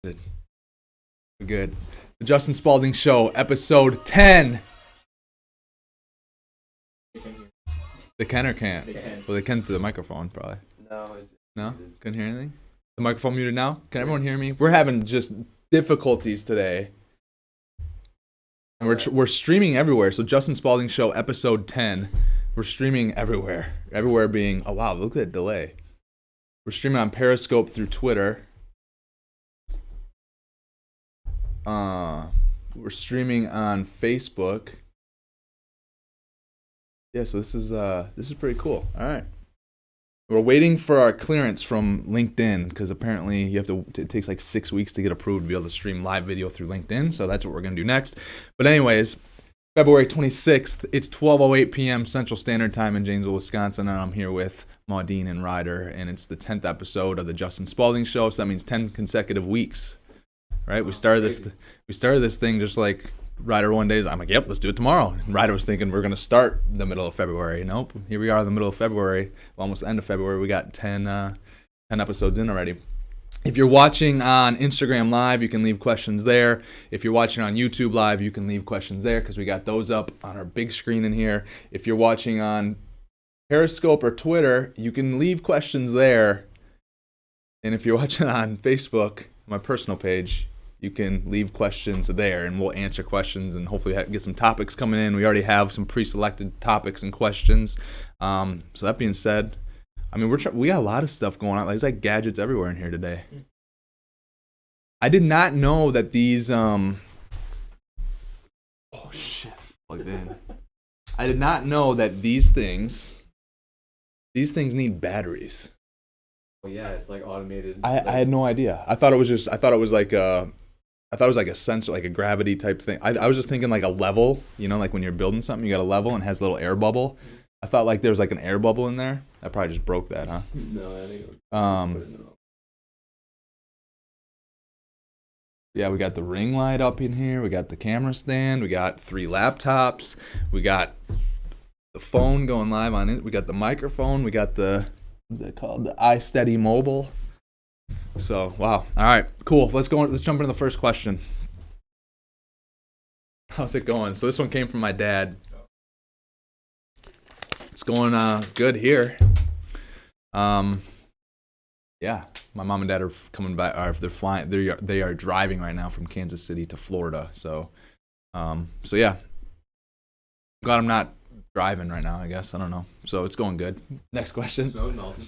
it. We're good. The Justin Spaulding Show, episode 10. They can or can't? They can. Well, they can through the microphone, probably. No? Couldn't hear anything? The microphone muted now? Can everyone hear me? We're having just difficulties today. And we're streaming everywhere. So Justin Spaulding Show, episode 10. We're streaming everywhere. Everywhere being, oh wow, look at that delay. We're streaming on Periscope through Twitter. We're streaming on Facebook. Yeah, so this is pretty cool. All right. We're waiting for our clearance from LinkedIn because apparently it takes like 6 weeks to get approved to be able to stream live video through LinkedIn. So that's what we're going to do next. But anyways, February 26th, it's 12:08 p.m. Central Standard Time in Janesville, Wisconsin, and I'm here with Maudine and Ryder, and it's the 10th episode of the Justin Spaulding Show, so that means 10 consecutive weeks, right? We started this thing just like Ryder one day. I'm like, yep, let's do it tomorrow. And Ryder was thinking we're going to start the middle of February. Nope, here we are in the middle of February, almost the end of February. We got 10 episodes in already. If you're watching on Instagram Live, you can leave questions there. If you're watching on YouTube Live, you can leave questions there because we got those up on our big screen in here. If you're watching on Periscope or Twitter, you can leave questions there. And if you're watching on Facebook, my personal page, you can leave questions there, and we'll answer questions and hopefully get some topics coming in. We already have some pre-selected topics and questions. So that being said, I mean, we got a lot of stuff going on. There's like gadgets everywhere in here today. I did not know that these. Oh shit! It's plugged in. I did not know that these things need batteries. Well, yeah, it's like automated. I had no idea. I thought it was like a sensor, like a gravity type thing. I was just thinking like a level, like when you're building something, you got a level and it has a little air bubble. I thought like there was like an air bubble in there. I probably just broke that, huh? No, I think it was yeah, we got the ring light up in here. We got the camera stand. We got 3 laptops. We got the phone going live on it. We got the microphone. We got what's that called? The iSteady mobile. So, wow. All right, cool. Let's jump into the first question. How's it going? So this one came from my dad. It's going good here. Yeah, my mom and dad are coming back. Or if they're flying, they are driving right now from Kansas City to Florida. So yeah. Glad I'm not driving right now. I guess I don't know. So it's going good. Next question. Snow's melting.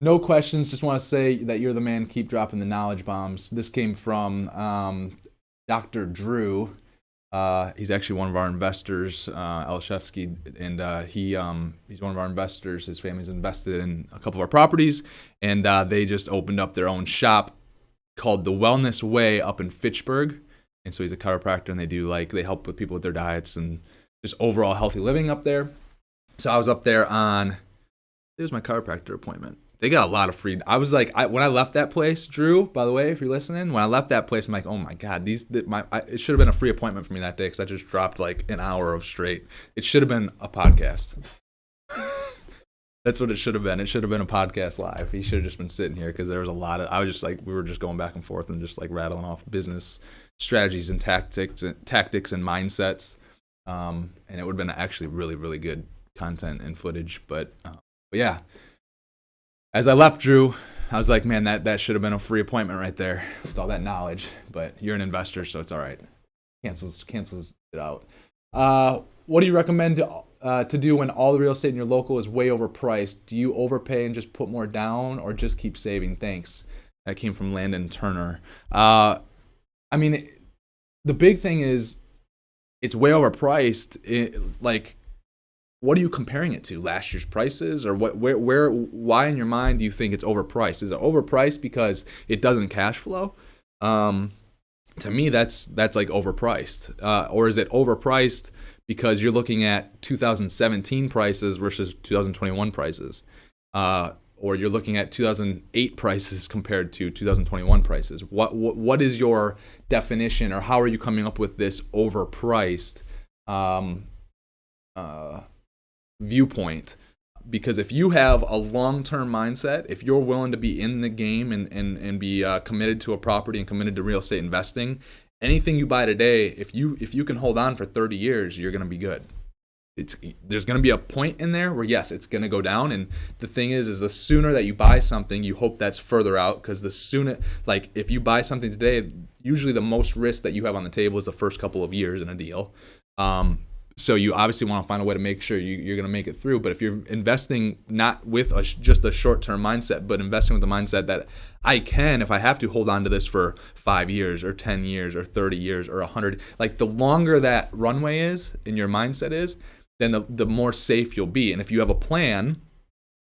No questions. Just want to say that you're the man. Keep dropping the knowledge bombs. This came from Dr. Drew. He's actually one of our investors, Elshevsky, and he's one of our investors. His family's invested in a couple of our properties, and they just opened up their own shop called The Wellness Way up in Fitchburg. And so he's a chiropractor, and they help with people with their diets and just overall healthy living up there. So I was up there it was my chiropractor appointment. They got a lot of free. I was like, when I left that place, Drew, by the way, if you're listening, when I left that place, I'm like, oh my God, it should have been a free appointment for me that day because I just dropped like an hour of straight. It should have been a podcast. That's what it should have been. It should have been a podcast live. He should have just been sitting here because there was a lot of, I was just like, we were just going back and forth and just like rattling off business strategies and tactics and mindsets. And it would have been actually really, really good content and footage. But yeah. As I left Drew, I was like, man, that should have been a free appointment right there with all that knowledge. But you're an investor, so it's all right. Cancels it out. What do you recommend to do when all the real estate in your local is way overpriced? Do you overpay and just put more down, or just keep saving? Thanks. That came from Landon Turner. I mean, the big thing is it's way overpriced. What are you comparing it to? Last year's prices, or why in your mind do you think it's overpriced? Is it overpriced because it doesn't cash flow? To me, that's like overpriced. Or is it overpriced because you're looking at 2017 prices versus 2021 prices? Or you're looking at 2008 prices compared to 2021 prices? What is your definition, or how are you coming up with this overpriced viewpoint? because if you have a long-term mindset, if you're willing to be in the game and be committed to a property and committed to real estate investing, anything you buy today, if you can hold on for 30 years, you're going to be good. There's going to be a point in there where, yes, it's going to go down. And the thing is the sooner that you buy something, you hope that's further out, because the sooner, like if you buy something today, usually the most risk that you have on the table is the first couple of years in a deal. So you obviously want to find a way to make sure you're going to make it through. But if you're investing not with just a short-term mindset, but investing with the mindset that I can, if I have to, hold on to this for 5 years or 10 years or 30 years or 100, like the longer that runway is and your mindset is, then the more safe you'll be. And if you have a plan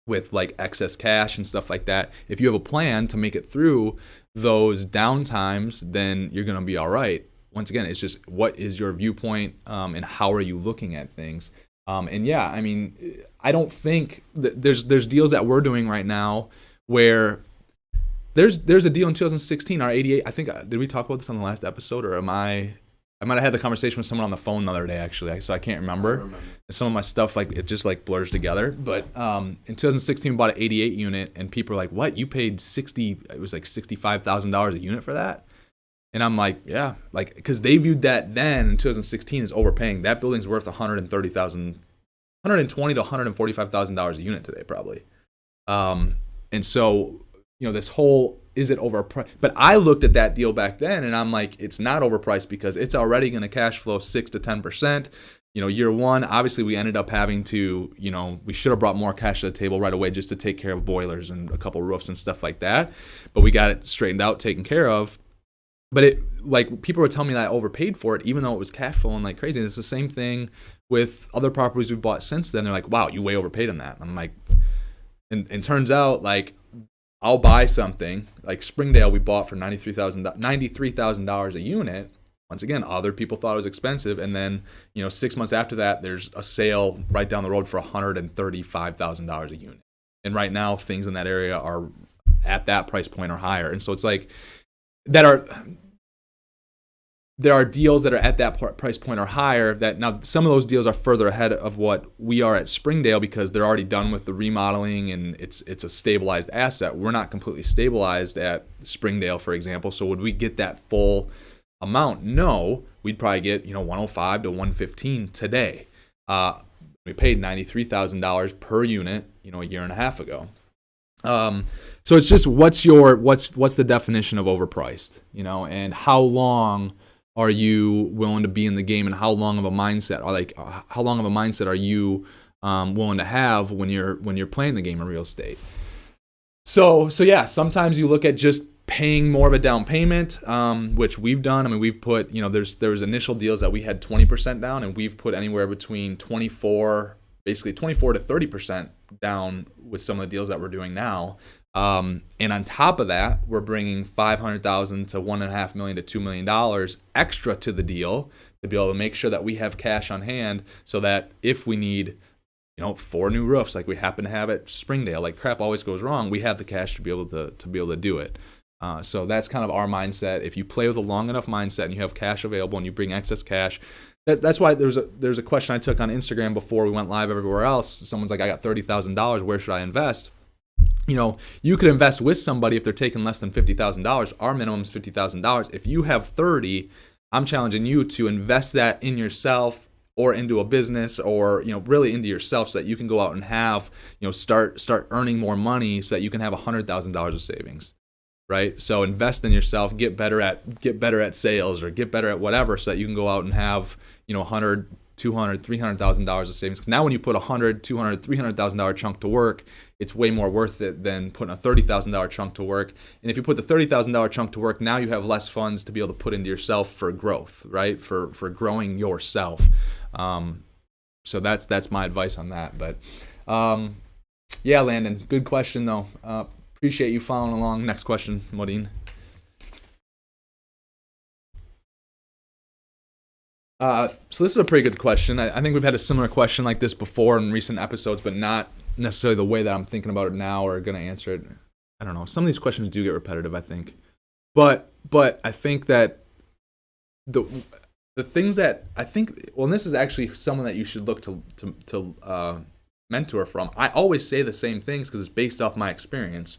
with like excess cash and stuff like that, if you have a plan to make it through those down times, then you're going to be all right. Once again, it's just what is your viewpoint and how are you looking at things? And yeah, I mean, I don't think that there's deals that we're doing right now where there's a deal in 2016, our 88. I think, did we talk about this on the last episode, or I might have had the conversation with someone on the phone the other day, actually, so I can't remember. Some of my stuff, like, it just like blurs together. But in 2016, we bought an 88 unit, and people are like, "What? You paid it was like $65,000 a unit for that?" And I'm like, "Yeah," like, because they viewed that then in 2016 as overpaying. That building's worth $120,000 to $145,000 a unit today, probably. And so, this whole, is it overpriced? But I looked at that deal back then, and I'm like, it's not overpriced because it's already going to cash flow 6 to 10%. Year one, obviously we ended up having to, we should have brought more cash to the table right away just to take care of boilers and a couple roofs and stuff like that. But we got it straightened out, taken care of. But it, like, people were telling me that I overpaid for it, even though it was cash flowing like crazy. And it's the same thing with other properties we've bought since then. They're like, "Wow, you way overpaid on that." I'm like, and turns out, like, I'll buy something like Springdale we bought for $93,000 a unit. Once again, other people thought it was expensive, and then 6 months after that, there's a sale right down the road for $135,000 a unit. And right now, things in that area are at that price point or higher. And so it's like there are deals that are at that price point or higher. That now some of those deals are further ahead of what we are at Springdale because they're already done with the remodeling and it's a stabilized asset. We're not completely stabilized at Springdale, for example. So would we get that full amount? No, we'd probably get 105 to 115 today. We paid $93,000 per unit a year and a half ago. So it's just what's the definition of overpriced, and how long are you willing to be in the game, and how long of a mindset are you willing to have when you're playing the game of real estate? So yeah, sometimes you look at just paying more of a down payment, which we've done. I mean, we've put, there was initial deals that we had 20% down, and we've put anywhere between 24 to 30% down with some of the deals that we're doing now. And on top of that, we're bringing $500,000 to $1.5 million to $2 million extra to the deal to be able to make sure that we have cash on hand, so that if we need 4 new roofs like we happen to have at Springdale, like crap always goes wrong, we have the cash to be able to do it. So that's kind of our mindset. If you play with a long enough mindset and you have cash available and you bring excess cash, that's why there's a question I took on Instagram before we went live everywhere else. Someone's like, "I got $30,000. Where should I invest?" You could invest with somebody if they're taking less than $50,000. Our minimum is $50,000. If you have 30, I'm challenging you to invest that in yourself or into a business, or really into yourself, so that you can go out and have start earning more money, so that you can have $100,000 of savings. Right? So invest in yourself, get better at sales, or get better at whatever, so that you can go out and have $100,000, $200,000, $300,000 of savings. 'Cause now when you put $100,000, $200,000, $300,000 chunk to work, it's way more worth it than putting a $30,000 chunk to work. And if you put the $30,000 chunk to work, now you have less funds to be able to put into yourself for growth, right? For growing yourself. So that's my advice on that. But yeah, Landon, good question though. Appreciate you following along. Next question, Modine. So this is a pretty good question. I think we've had a similar question like this before in recent episodes, but not necessarily the way that I'm thinking about it now or going to answer it. I don't know. Some of these questions do get repetitive, I think. But I think that the things that I think, well, and this is actually someone that you should look to mentor from. I always say the same things because it's based off my experience.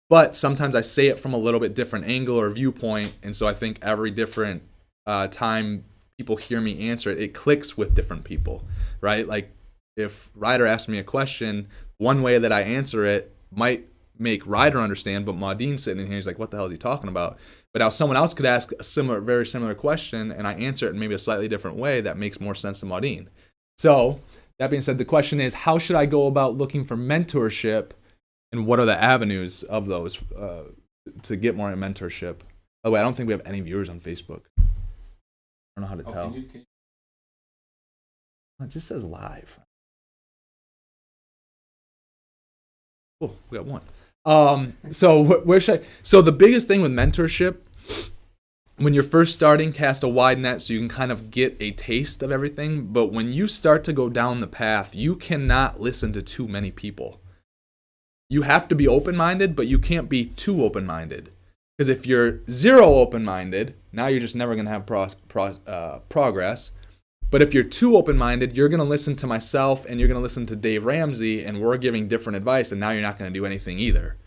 But sometimes I say it from a little bit different angle or viewpoint. And so I think every different time people hear me answer it, it clicks with different people, right? Like if Ryder asks me a question, one way that I answer it might make Ryder understand, but Maudine sitting in here, he's like, what the hell is he talking about? But now someone else could ask a very similar question, and I answer it in maybe a slightly different way that makes more sense to Maudine. So that being said, the question is, how should I go about looking for mentorship, and what are the avenues of those to get more mentorship? Oh, wait, I don't think we have any viewers on Facebook. I don't know how to tell. It just says live. Oh, we got one. So where should I? So the biggest thing with mentorship, when you're first starting, cast a wide net so you can kind of get a taste of everything. But when you start to go down the path, you cannot listen to too many people. You have to be open-minded, but you can't be too open-minded. Because if you're zero open-minded, now you're just never going to have progress. But if you're too open-minded, you're going to listen to myself and you're going to listen to Dave Ramsey, and we're giving different advice, and now you're not going to do anything either.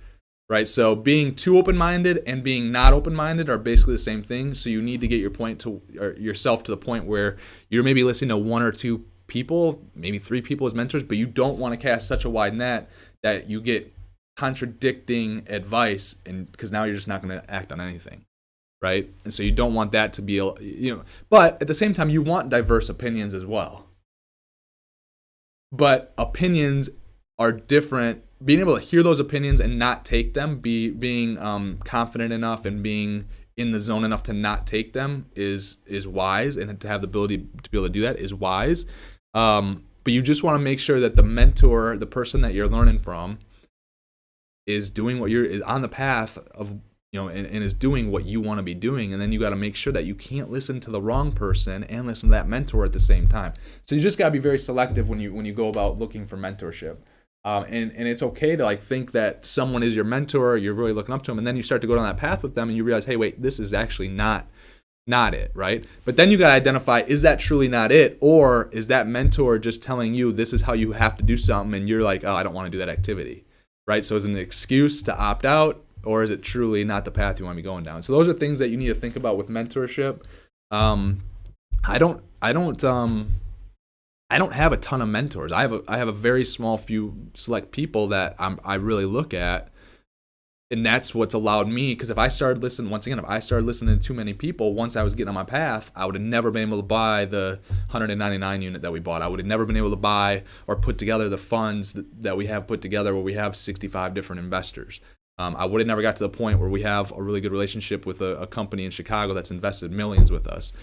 Right? So being too open-minded and being not open-minded are basically the same thing. So you need to get yourself to the point where you're maybe listening to one or two people, maybe three people as mentors, but you don't want to cast such a wide net that you get contradicting advice, and because now you're just not going to act on anything. Right? And so you don't want that to be, but at the same time, you want diverse opinions as well. But opinions are different. Being able to hear those opinions and not take them, being confident enough and being in the zone enough to not take them is wise, and to have the ability to be able to do that is wise. But you just want to make sure that the mentor, the person that you're learning from, is doing what is on the path of, and is doing what you want to be doing. And then you got to make sure that you can't listen to the wrong person and listen to that mentor at the same time. So you just got to be very selective when you go about looking for mentorship. And it's okay to think that someone is your mentor, you're really looking up to them, and then you start to go down that path with them and you realize, hey, wait, this is actually not it, right? But then you got to identify, is that truly not it? Or is that mentor just telling you this is how you have to do something, and you're like, oh, I don't want to do that activity, right? So is it an excuse to opt out, or is it truly not the path you want to be going down? So those are things that you need to think about with mentorship. I don't have a ton of mentors. I have a very small few select people that I really look at, and that's what's allowed me. Because if I started listening to too many people, once I was getting on my path, I would have never been able to buy the 199 unit that we bought. I would have never been able to buy or put together the funds that we have put together, where we have 65 different investors. I would have never got to the point where we have a really good relationship with a company in Chicago that's invested millions with us.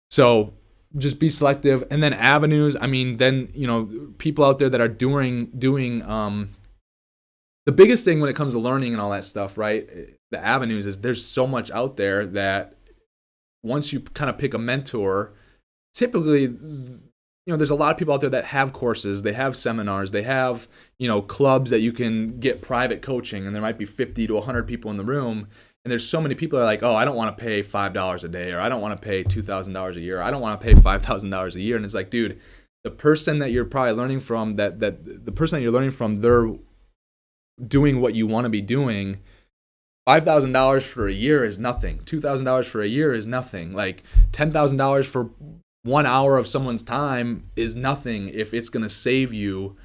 So just be selective. And then avenues, people out there that are doing the biggest thing when it comes to learning and all that stuff, right? The avenues is there's so much out there that once you kind of pick a mentor, typically, there's a lot of people out there that have courses, they have seminars, they have, clubs that you can get private coaching, and there might be 50 to 100 people in the room. And there's so many people that are like, oh, I don't want to pay $5 a day, or I don't want to pay $2,000 a year, or I don't want to pay $5,000 a year. And it's like, dude, the person that you're probably learning from, they're doing what you want to be doing. $5,000 for a year is nothing. $2,000 for a year is nothing. Like $10,000 for 1 hour of someone's time is nothing if it's going to save you.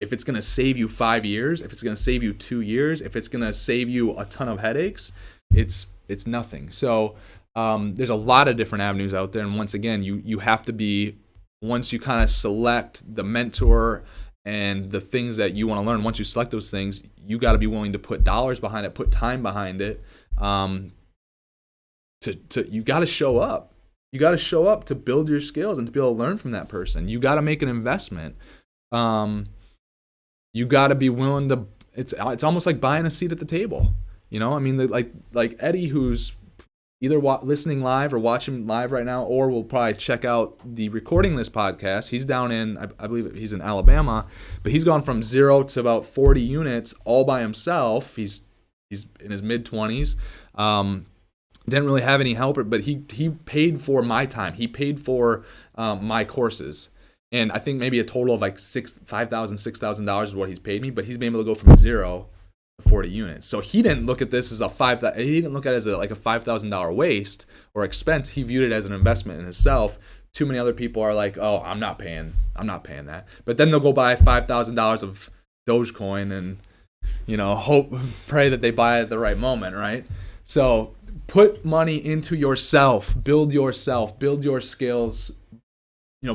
If it's going to save you 5 years, if it's going to save you 2 years, if it's going to save you a ton of headaches, it's nothing. So there's a lot of different avenues out there. And once again, you have to be, once you kind of select the mentor and the things that you want to learn, once you select those things, you got to be willing to put dollars behind it, put time behind it. You got to show up. You got to show up to build your skills and to be able to learn from that person. You got to make an investment. You got to be willing to. It's almost like buying a seat at the table. Like Eddie, who's either listening live or watching live right now, or will probably check out the recording this podcast. He's down in, I believe he's in Alabama, but he's gone from 0 to about 40 units all by himself. He's in his mid-20s. Didn't really have any help, but he paid for my time. He paid for my courses. And I think maybe a total of like $5,000 is what he's paid me, but he's been able to go from 0 to 40 units. So he didn't look at this as he didn't look at it as like a $5,000 waste or expense. He viewed it as an investment in himself. Too many other people are like, oh, I'm not paying that. But then they'll go buy $5,000 of Dogecoin and, pray that they buy it at the right moment, right? So put money into yourself, build your skills,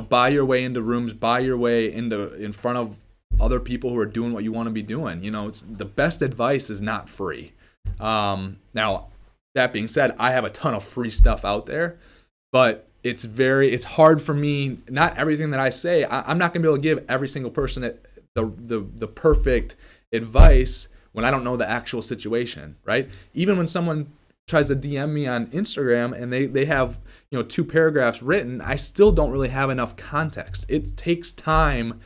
buy your way into rooms, buy your way in front of other people who are doing what you want to be doing. It's the best advice is not free. Now, that being said, I have a ton of free stuff out there, but it's hard for me. Not everything that I say, I'm not gonna be able to give every single person the perfect advice when I don't know the actual situation, right? Even when someone tries to DM me on Instagram and they have 2 paragraphs written, I still don't really have enough context. It takes time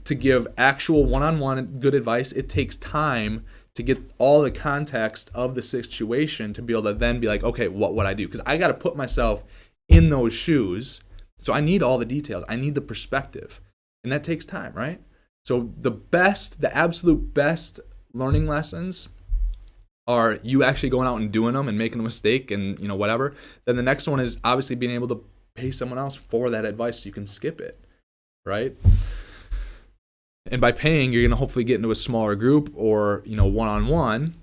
to give actual one-on-one good advice. It takes time to get all the context of the situation to be able to then be like, okay, what would I do? Because I got to put myself in those shoes. So I need all the details. I need the perspective. And that takes time, right? So the absolute best learning lessons are you actually going out and doing them and making a mistake and whatever. Then the next one is obviously being able to pay someone else for that advice so you can skip it, right? And by paying, you're going to hopefully get into a smaller group or one-on-one,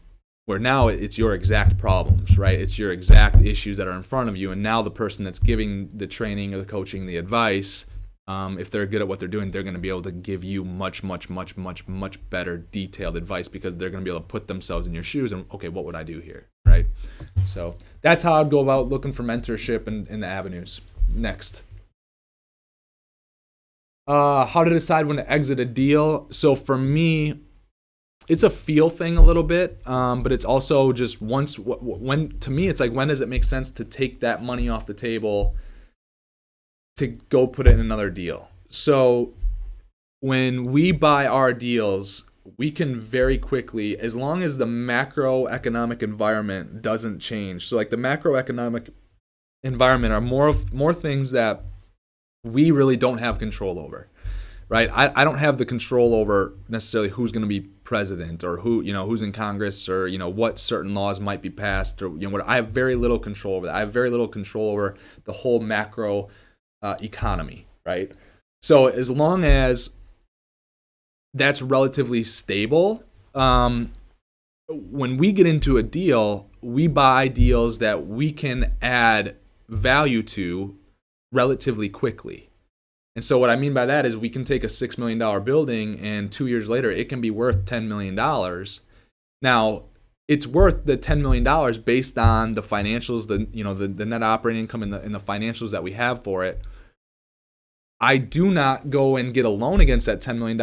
where now it's your exact problems, right? It's your exact issues that are in front of you, and now the person that's giving the training or the coaching, the advice, if they're good at what they're doing, they're going to be able to give you much, much, much, much, much better detailed advice because they're going to be able to put themselves in your shoes and, okay, what would I do here, right? So that's how I'd go about looking for mentorship in the avenues. Next. How to decide when to exit a deal. So for me, it's a feel thing a little bit, but it's also just to me, it's like, when does it make sense to take that money off the table to go put it in another deal? So when we buy our deals, we can very quickly, as long as the macroeconomic environment doesn't change. So like the macroeconomic environment are more things that we really don't have control over, right? I don't have the control over necessarily who's going to be president or who's in Congress or what certain laws might be passed or what. I have very little control over that. I have very little control over the whole macro economy, right? So as long as that's relatively stable, when we get into a deal, we buy deals that we can add value to relatively quickly. And so what I mean by that is we can take a $6 million building and 2 years later it can be worth $10 million. Now, it's worth the $10 million based on the financials, the net operating income and the financials that we have for it. I do not go and get a loan against that $10 million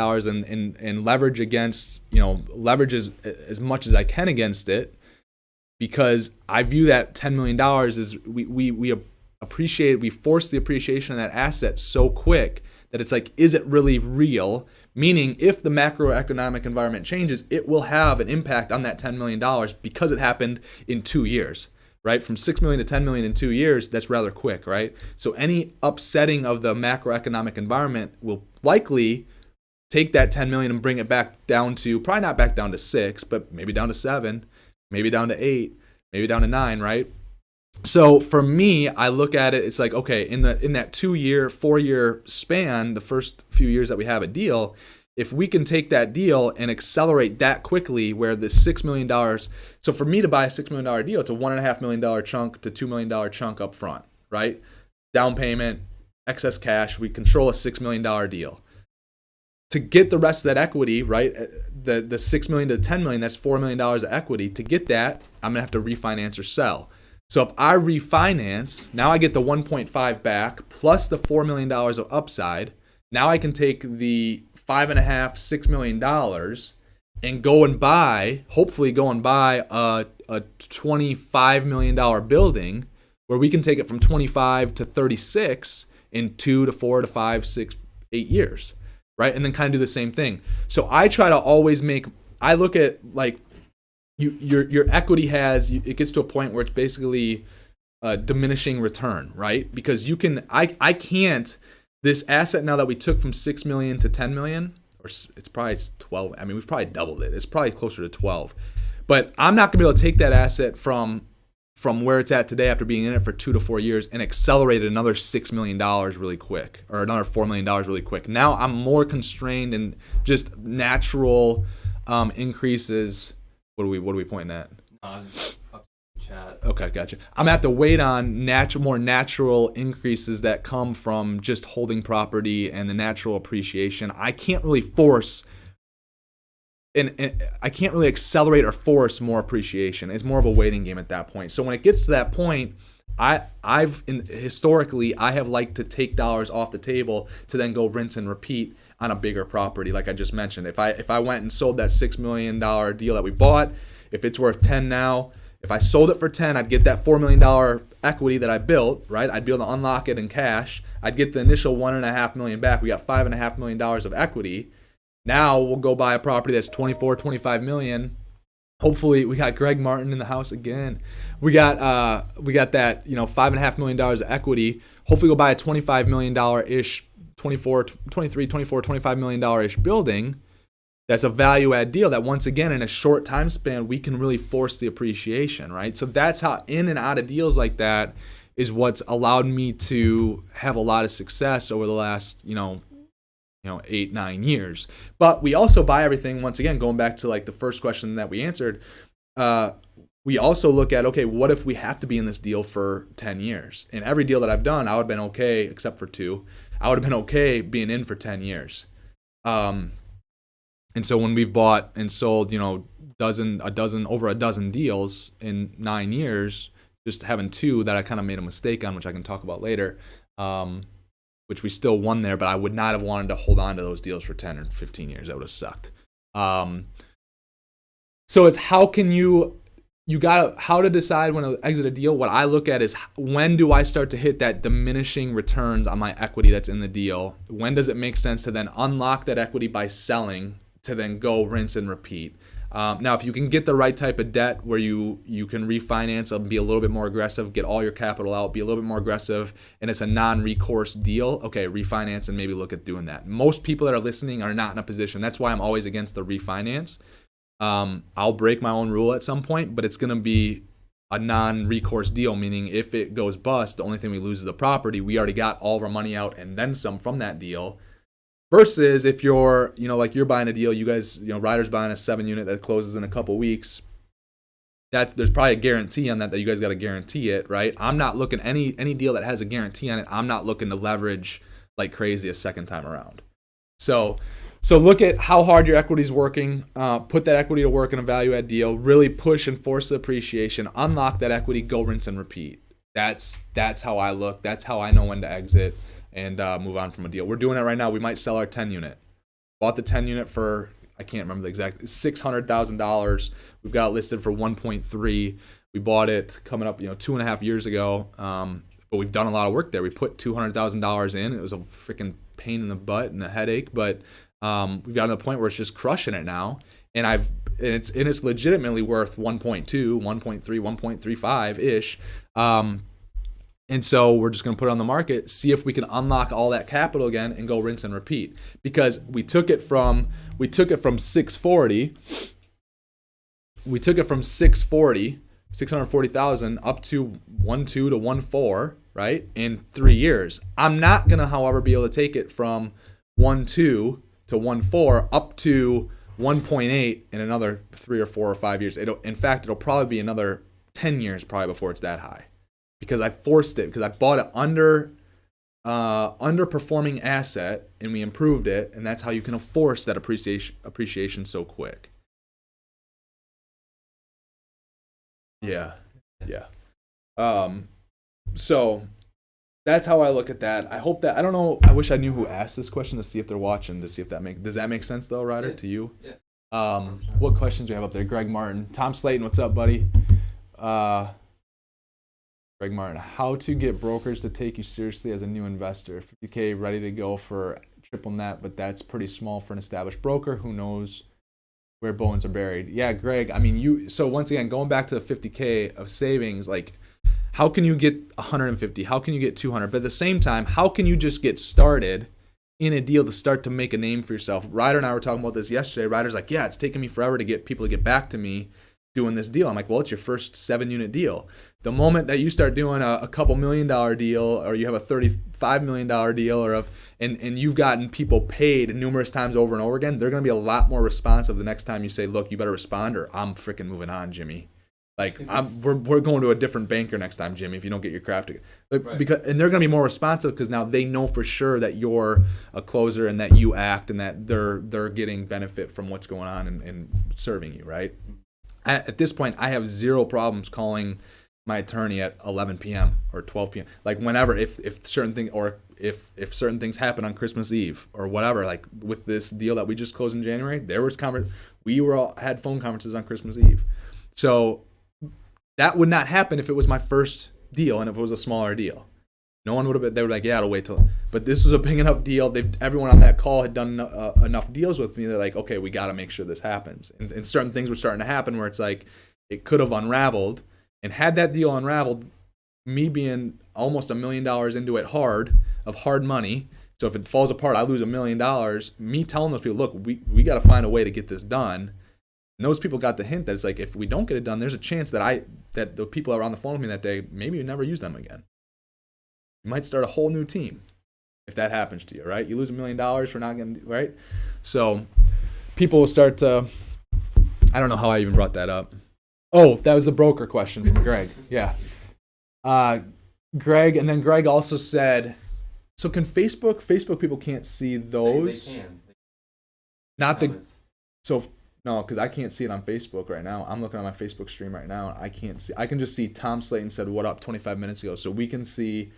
and leverage against, leverage as much as I can against it, because I view that $10 million as we force the appreciation of that asset so quick that it's like, is it really real? Meaning, if the macroeconomic environment changes, it will have an impact on that $10 million because it happened in 2 years, right? From $6 million to $10 million in 2 years, that's rather quick, right? So any upsetting of the macroeconomic environment will likely take that $10 million and bring it back down to, probably not back down to 6, but maybe down to 7, maybe down to 8, maybe down to 9, right? So for me, I look at it, it's like, okay, in that 2 year, 4 year span, the first few years that we have a deal, if we can take that deal and accelerate that quickly, where the $6 million, so for me to buy a $6 million deal, it's a $1.5 million chunk to $2 million chunk up front, right? Down payment, excess cash, we control a $6 million deal. To get the rest of that equity, right, the $6 million to $10 million, that's $4 million of equity. To get that, I'm going to have to refinance or sell. So if I refinance, now I get the 1.5 back plus the $4 million of upside. Now I can take the $5.5, $6 million and hopefully go and buy a $25 million building where we can take it from 25 to 36 in 2 to 4 to 5, 6, 8 years, right? And then kind of do the same thing. So I try to always I look at like, your equity it gets to a point where it's basically a diminishing return, right? Because I can't this asset now that we took from 6 million to 10 million, or it's probably 12. I mean, we've probably doubled it. It's probably closer to 12. But I'm not gonna be able to take that asset from where it's at today after being in it for 2 to 4 years and accelerate another $6 million really quick, or another $4 million really quick. Now I'm more constrained in just natural increases. What are we pointing at? Just up chat. Okay, gotcha. I'm gonna have to wait on more natural increases that come from just holding property and the natural appreciation. I can't really force, and I can't really accelerate or force more appreciation. It's more of a waiting game at that point. So when it gets to that point, historically I have liked to take dollars off the table to then go rinse and repeat on a bigger property, like I just mentioned. If I went and sold that $6 million deal that we bought, if it's worth 10 now, if I sold it for 10, I'd get that $4 million equity that I built, right? I'd be able to unlock it in cash. I'd get the initial $1.5 million back. We got $5.5 million of equity. Now we'll go buy a property that's 24, 25 million. Hopefully, we got Greg Martin in the house again. We got that, $5.5 million of equity. Hopefully we'll buy a $25 million-ish, $25 million-ish building. That's a value add deal that, once again, in a short time span, we can really force the appreciation, right? So that's how in and out of deals like that is what's allowed me to have a lot of success over the last, 8-9 years. But we also buy everything, once again, going back to like the first question that we answered, we also look at, okay, what if we have to be in this deal for 10 years? In every deal that I've done, I would have been okay, except for 2. I would have been okay being in for 10 years. And so when we've bought and sold, over a dozen deals in 9 years, just having 2 that I kind of made a mistake on, which I can talk about later, which we still won there, but I would not have wanted to hold on to those deals for 10 or 15 years. That would have sucked. So it's how to decide when to exit a deal. What I look at is, when do I start to hit that diminishing returns on my equity that's in the deal? When does it make sense to then unlock that equity by selling to then go rinse and repeat? Now, if you can get the right type of debt where you can refinance and be a little bit more aggressive, get all your capital out, be a little bit more aggressive, and it's a non-recourse deal, okay, refinance and maybe look at doing that. Most people that are listening are not in a position. That's why I'm always against the refinance. I'll break my own rule at some point, but it's going to be a non-recourse deal, meaning if it goes bust, the only thing we lose is the property. We already got all of our money out and then some from that deal. Versus if you're, like you're buying a deal, you guys, Ryder's buying a 7-unit that closes in a couple weeks. There's probably a guarantee on that you guys got to guarantee it, right? I'm not looking any deal that has a guarantee on it. I'm not looking to leverage like crazy a second time around. So look at how hard your equity is working. Put that equity to work in a value add deal. Really push and force the appreciation. Unlock that equity. Go rinse and repeat. That's how I look. That's how I know when to exit and move on from a deal. We're doing it right now. We might sell our 10 unit. Bought the 10 unit for, I can't remember the exact, $600,000. We've got it listed for 1.3. We bought it coming up, 2.5 years ago. But we've done a lot of work there. We put $200,000 in. It was a freaking pain in the butt and a headache, but we've gotten to the point where it's just crushing it now. And it's legitimately worth 1.2, 1.3, 1.35 ish. And so we're just going to put it on the market, see if we can unlock all that capital again and go rinse and repeat. Because we took it from 640. We took it from 640,000 up to 1.2 to 1.4, right? In 3 years. I'm not going to, however, be able to take it from 1.2 to 1.4 up to 1.8 in another 3 or 4 or 5 years. In fact, it'll probably be another 10 years probably before it's that high. Because I forced it, because I bought an underperforming asset and we improved it, and that's how you can force that appreciation so quick. Yeah. So that's how I look at that. I hope that, I don't know, I wish I knew who asked this question to see if they're watching, to see if does that make sense though, Ryder, to you? Yeah. What questions do we have up there? Greg Martin. Tom Slayton, what's up, buddy? Greg Martin, how to get brokers to take you seriously as a new investor. 50K ready to go for triple net, but that's pretty small for an established broker. Who knows where bones are buried? Yeah, Greg, I mean, so once again, going back to the 50K of savings, like, How can you get 150? How can you get 200? But at the same time, how can you just get started in a deal to start to make a name for yourself? Ryder and I were talking about this yesterday. Ryder's like, yeah, it's taken me forever to get people to get back to me doing this deal. I'm like, well, it's your first 7-unit deal. The moment that you start doing a couple $1 million deal, or you have a $35 million deal, and you've gotten people paid numerous times over and over again, they're going to be a lot more responsive the next time you say, look, you better respond or I'm freaking moving on, Jimmy. Like, we're going to a different banker next time, Jimmy, if you don't get your crap together. Right. And they're going to be more responsive because now they know for sure that you're a closer and that you act and that they're getting benefit from what's going on and serving you, right? At this point, I have zero problems calling my attorney at 11 p.m. or 12 p.m. Like whenever, if certain things, or if certain things happen on Christmas Eve or whatever. Like with this deal that we just closed in January, we had phone conferences on Christmas Eve. So that would not happen if it was my first deal and if it was a smaller deal. No one would have been. They were like, yeah, it'll wait till. But this was a big enough deal. Everyone on that call had done enough deals with me. They're like, okay, we got to make sure this happens. And certain things were starting to happen where it's like it could have unraveled. And had that deal unraveled, me being almost $1 million into it hard money. So if it falls apart, I lose $1 million. Me telling those people, look, we got to find a way to get this done. And those people got the hint that it's like, if we don't get it done, there's a chance that the people that were on the phone with me that day, maybe you never use them again. You might start a whole new team if that happens to you, right? You lose $1 million for not getting, right? So people will start to, I don't know how I even brought that up. Oh, that was the broker question from Greg. Yeah. Greg, and then Greg also said, so can Facebook people can't see those? They can. Not comments. No, because I can't see it on Facebook right now. I'm looking at my Facebook stream right now. I can't see. I can just see Tom Slayton said, what up 25 minutes ago. So we can see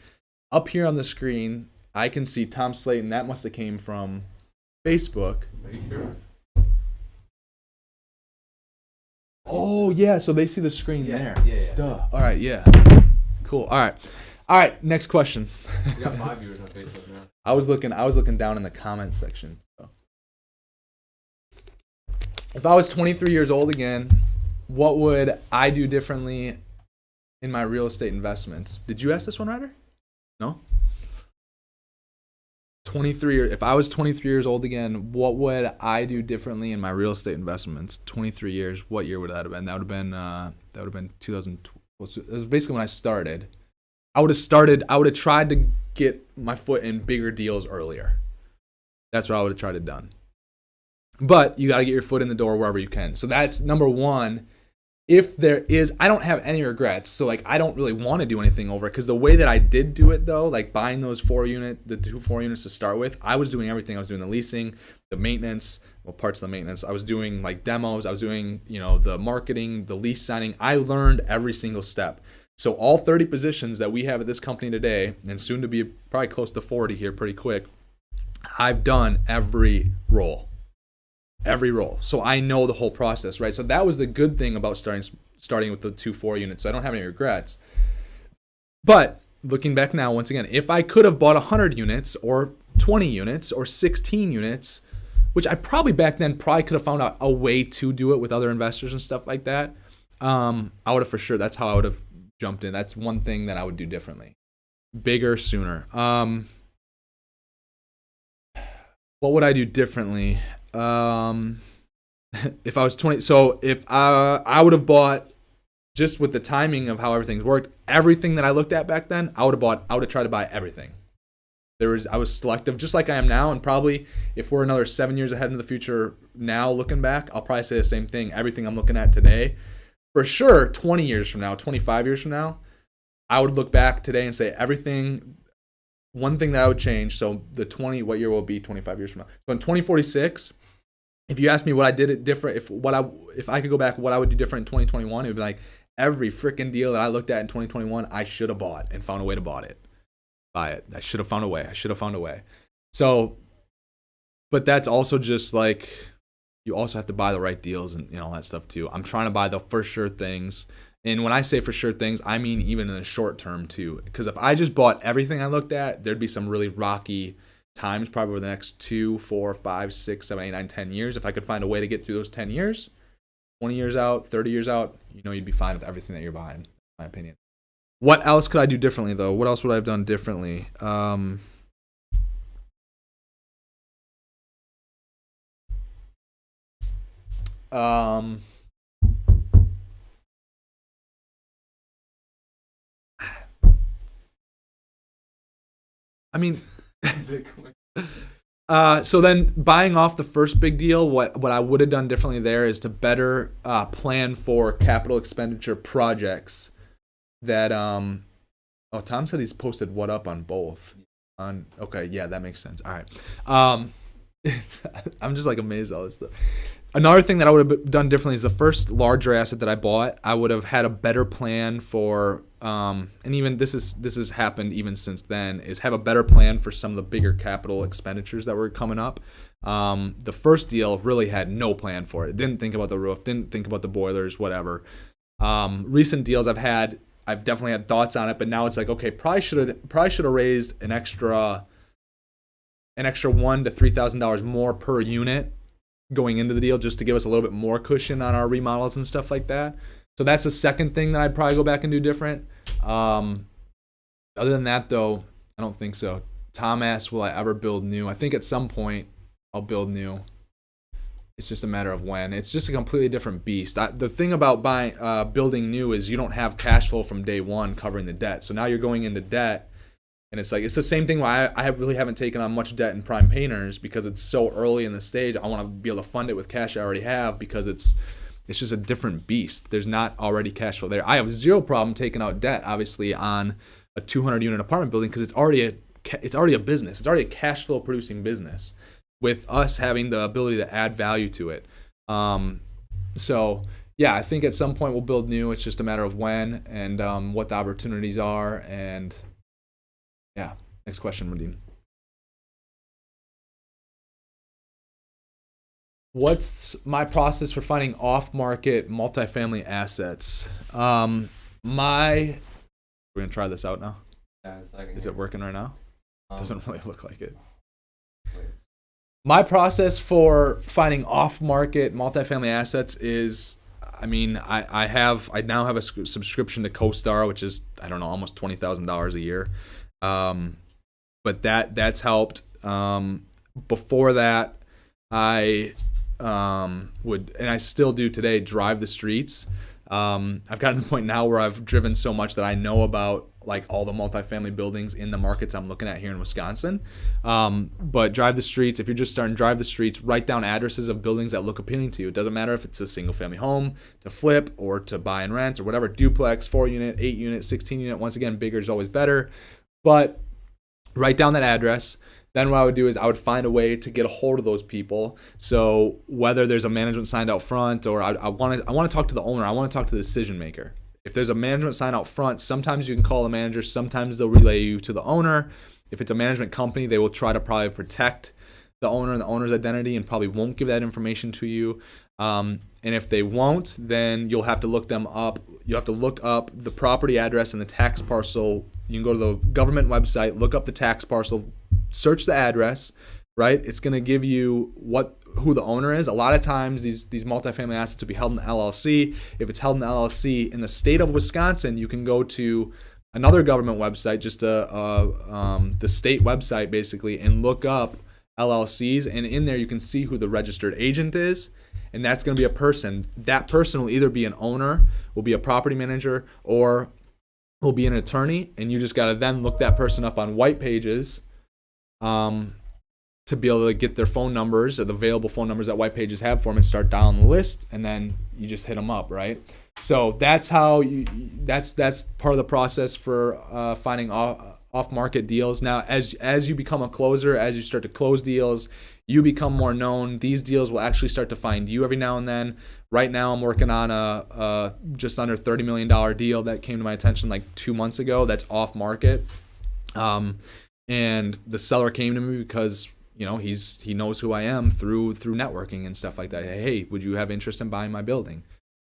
up here on the screen, I can see Tom Slayton. That must have came from Facebook. Are you sure? Oh, yeah. So they see the screen there. Yeah. Duh. All right. Yeah. Cool. All right. Next question. We got 5 viewers on Facebook now. I was looking down in the comments section. So. If I was 23 years old again, what would I do differently in my real estate investments? Did you ask this one, Ryder? No? 23. If I was 23 years old again, what would I do differently in my real estate investments? 23 years. What year would that have been? That would have been 2012. It was basically when I started. I would have tried to get my foot in bigger deals earlier. That's what I would have tried to done. But you got to get your foot in the door wherever you can. So that's number one. If there is, I don't have any regrets. So like, I don't really want to do anything over it because the way that I did do it though, like buying those the 2 4 units to start with, I was doing everything. I was doing the leasing, the maintenance, parts of the maintenance. I was doing like demos. I was doing, the marketing, the lease signing. I learned every single step. So all 30 positions that we have at this company today, and soon to be probably close to 40 here pretty quick, I've done every role. So I know the whole process, right? So that was the good thing about starting with the 2 4 units. So I don't have any regrets. But looking back now, once again, if I could have bought 100 units or 20 units or 16 units, which I probably back then could have found out a way to do it with other investors and stuff like that, I would have for sure. That's how I would have jumped in. That's one thing that I would do differently. Bigger, sooner. What would I do differently? If I was 20, so if I would have bought, just with the timing of how everything's worked, everything that I looked at back then, I would have tried to buy everything. I was selective, just like I am now, and probably if we're another 7 years ahead in the future now, looking back, I'll probably say the same thing. Everything I'm looking at today, for sure, 20 years from now, 25 years from now, I would look back today and say everything. One thing that I would change, so what year will it be 25 years from now? So in 2046, if you ask me what I did it different, if I could go back, what I would do different in 2021, it would be like every freaking deal that I looked at in 2021, I should have bought and found a way to buy it. I should have found a way. So, but that's also just like, you also have to buy the right deals and all that stuff too. I'm trying to buy the for sure things. And when I say for sure things, I mean even in the short term too. Because if I just bought everything I looked at, there'd be some really rocky times probably over the next 2, 4, 5, 6, 7, 8, 9, 10 years. If I could find a way to get through those 10 years, 20 years out, 30 years out, you'd be fine with everything that you're buying, in my opinion. What else could I do differently, though? What else would I have done differently? I mean, so then buying off the first big deal, what I would have done differently there is to better plan for capital expenditure projects that Tom said he's posted what up on both. Okay, yeah, that makes sense. All right. I'm just like amazed at all this stuff. Another thing that I would have done differently is the first larger asset that I bought, I would have had a better plan for, and even this has happened even since then, is have a better plan for some of the bigger capital expenditures that were coming up. The first deal really had no plan for it. Didn't think about the roof, didn't think about the boilers, whatever. Recent deals I've definitely had thoughts on it, but now it's like, okay, probably should have raised an extra $1,000 to $3,000 more per unit going into the deal, just to give us a little bit more cushion on our remodels and stuff like that. So that's the second thing that I'd probably go back and do different. Other than that, though, I don't think so. Tom asked, will I ever build new? I think at some point I'll build new. It's just a matter of when. It's just a completely different beast. The thing about building new is you don't have cash flow from day one covering the debt. So now you're going into debt. And it's the same thing why I really haven't taken on much debt in Prime Painters, because it's so early in the stage. I want to be able to fund it with cash I already have, because it's just a different beast. There's not already cash flow there. I have zero problem taking out debt, obviously, on a 200-unit apartment building, because it's already a business. It's already a cash flow producing business, with us having the ability to add value to it. So yeah, I think at some point we'll build new. It's just a matter of when and what the opportunities are. And yeah, next question, Medine. What's my process for finding off-market multifamily assets? We're gonna try this out now. Yeah, it's like Is it working right now? Doesn't really look like it. My process for finding off-market multifamily assets is, I mean, I now have a subscription to CoStar, which is, I don't know, almost $20,000 a year. But that's helped. Before that, I would, and I still do today, drive the streets. I've gotten to the point now where I've driven so much that I know about like all the multifamily buildings in the markets I'm looking at here in Wisconsin. But drive the streets. If you're just starting, drive the streets, write down addresses of buildings that look appealing to you. It doesn't matter if it's a single family home to flip or to buy and rent or whatever, duplex, 4-unit, 8-unit, 16-unit. Once again, bigger is always better. But write down that address. Then what I would do is I would find a way to get a hold of those people. So whether there's a management sign out front, or I want to talk to the owner, I want to talk to the decision maker. If there's a management sign out front, sometimes you can call the manager, sometimes they'll relay you to the owner. If it's a management company, they will try to probably protect the owner and the owner's identity and probably won't give that information to you. And if they won't, then you'll have to look them up. You have to look up the property address and the tax parcel. You can go to the government website, look up the tax parcel, search the address, right? It's going to give you who the owner is. A lot of times these multifamily assets will be held in the LLC. If it's held in the LLC in the state of Wisconsin, you can go to another government website, just the state website basically, and look up LLCs. And in there you can see who the registered agent is. And that's going to be a person. That person will either be an owner, will be a property manager, or will be an attorney. And you just got to then look that person up on white pages to be able to get their phone numbers or the available phone numbers that white pages have for them and start dialing the list. And then you just hit them up, right? So that's how that's part of the process for finding off-market deals. Now, as you become a closer, as you start to close deals, you become more known. These deals will actually start to find you every now and then. Right now, I'm working on a just under $30 million deal that came to my attention like 2 months ago. That's off-market, and the seller came to me because he knows who I am through networking and stuff like that. Hey, would you have interest in buying my building?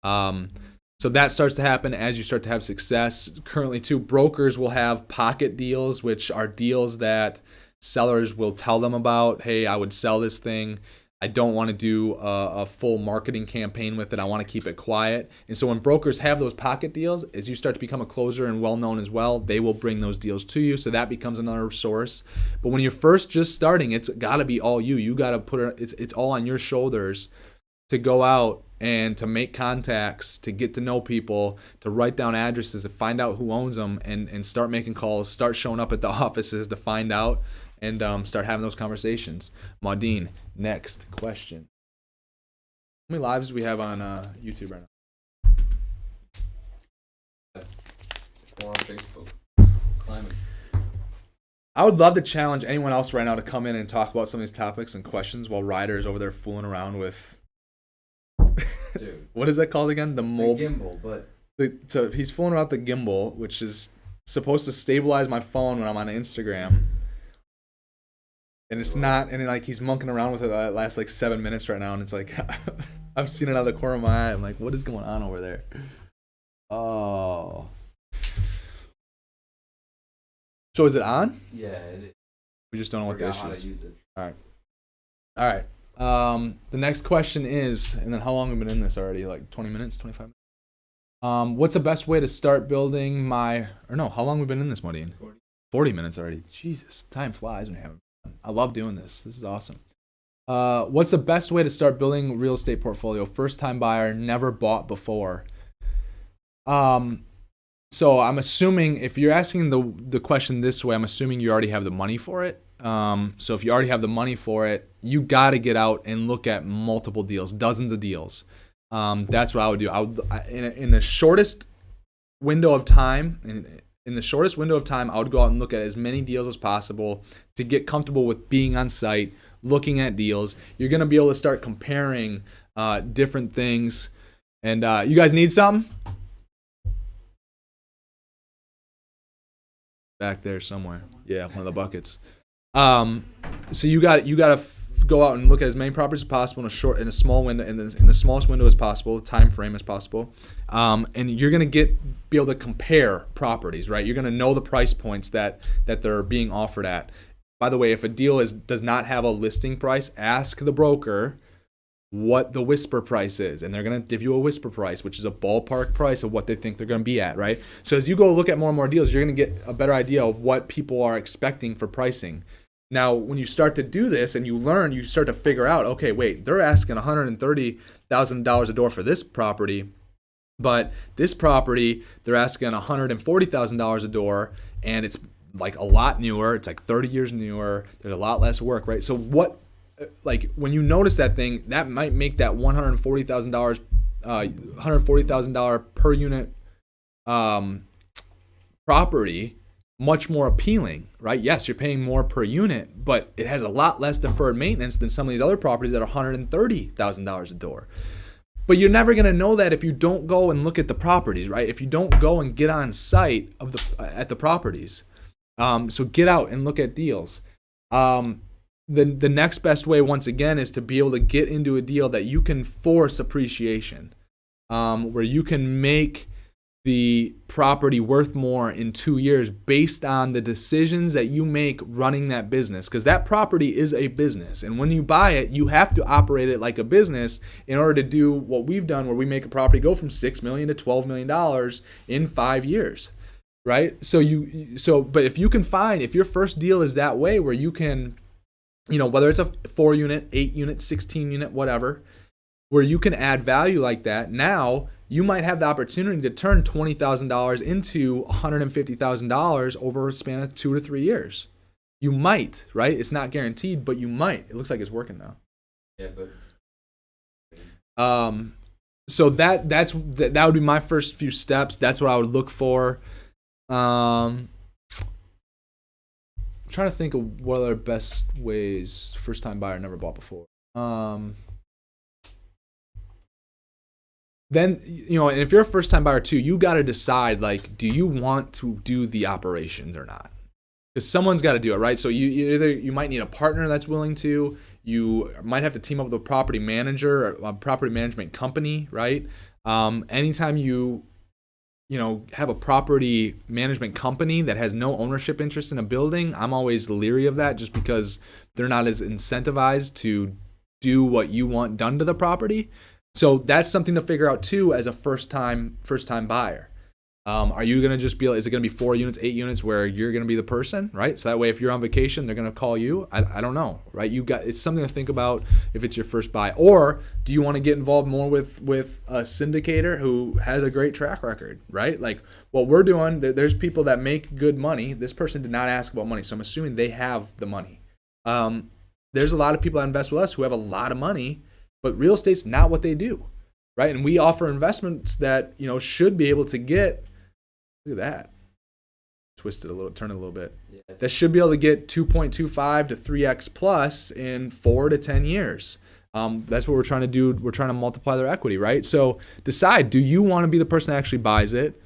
So that starts to happen as you start to have success. Currently, too, brokers will have pocket deals, which are deals that sellers will tell them about. Hey, I would sell this thing. I don't want to do a full marketing campaign with it. I want to keep it quiet. And so when brokers have those pocket deals, as you start to become a closer and well-known as well, they will bring those deals to you. So that becomes another source. But when you're first just starting, it's got to be all you. You got to put it, it's all on your shoulders to go out and to make contacts, to get to know people, to write down addresses, to find out who owns them, and start making calls, start showing up at the offices to find out, and start having those conversations. Maudine, next question. How many lives do we have on YouTube right now? Or on Facebook. Climbing. I would love to challenge anyone else right now to come in and talk about some of these topics and questions while Ryder is over there fooling around with... Dude. What is that called again? The gimbal, but... So he's fooling around the gimbal, which is supposed to stabilize my phone when I'm on Instagram. And it's not, and like he's monkeying around with it the last like 7 minutes right now, and it's like I've seen it out of the corner of my eye. I'm like, what is going on over there? Oh. So is it on? Yeah, it is. We just don't know what the issue how is. to use it. All right. The next question is, and then how long have we been in this already? Like 20 minutes, 25 minutes? What's the best way to start building how long have we been in this, Maudine? 40 minutes already. Jesus, time flies when you're having fun. I love doing this. This is awesome. What's the best way to start building a real estate portfolio? First time buyer, never bought before. So I'm assuming if you're asking the question this way, I'm assuming you already have the money for it. So if you already have the money for it, you got to get out and look at multiple deals, dozens of deals. That's what I would do. In the shortest window of time, I would go out and look at as many deals as possible to get comfortable with being on site, looking at deals. You're going to be able to start comparing different things. And you guys need something? Back there somewhere. Yeah, one of the buckets. So you got to go out and look at as many properties as possible in a small window, in the smallest window as possible, time frame as possible. And you're gonna be able to compare properties, right? You're gonna know the price points that they're being offered at. By the way, if a deal does not have a listing price, ask the broker what the whisper price is, and they're going to give you a whisper price, which is a ballpark price of what they think they're going to be at, right? So as you go look at more and more deals, you're going to get a better idea of what people are expecting for pricing. Now, when you start to do this and you learn, you start to figure out, okay, wait, they're asking $130,000 a door for this property, but this property, they're asking $140,000 a door, and it's like a lot newer. It's like 30 years newer. There's a lot less work, right? So when you notice that thing, that might make that $140,000 per unit property much more appealing, right? Yes, you're paying more per unit, but it has a lot less deferred maintenance than some of these other properties that are $130,000 a door. But you're never going to know that if you don't go and look at the properties, right? If you don't go and get on site at the properties. So get out and look at deals. The next best way, once again, is to be able to get into a deal that you can force appreciation, where you can make the property worth more in 2 years based on the decisions that you make running that business. Because that property is a business. And when you buy it, you have to operate it like a business in order to do what we've done, where we make a property go from $6 million to $12 million in 5 years. Right? But if your first deal is that way, where you can, whether it's a 4-unit, 8-unit, 16-unit, whatever, where you can add value like that, now you might have the opportunity to turn $20,000 into $150,000 over a span of 2 to 3 years. You might, right? It's not guaranteed, but you might. It looks like it's working now. Yeah, but so that would be my first few steps. That's what I would look for. I'm trying to think of what other best ways. First time buyer, never bought before. Then, and if you're a first time buyer too, you got to decide, like, do you want to do the operations or not? Because someone's got to do it, right? So you might need a partner that's willing to. You might have to team up with a property manager or a property management company, right? Anytime you have a property management company that has no ownership interest in a building, I'm always leery of that, just because they're not as incentivized to do what you want done to the property. So that's something to figure out too as a first time buyer. Are you gonna just be? Is it gonna be 4 units, 8 units, where you're gonna be the person, right? So that way, if you're on vacation, they're gonna call you. I don't know, right? It's something to think about if it's your first buy. Or do you want to get involved more with a syndicator who has a great track record, right? Like what we're doing. There's people that make good money. This person did not ask about money, so I'm assuming they have the money. There's a lot of people that invest with us who have a lot of money, but real estate's not what they do, right? And we offer investments that should be able to get. Look at that. Twist it a little, turn it a little bit. Yes. That should be able to get 2.25 to 3x plus in 4 to 10 years. That's what we're trying to do. We're trying to multiply their equity, right? So decide, do you want to be the person that actually buys it?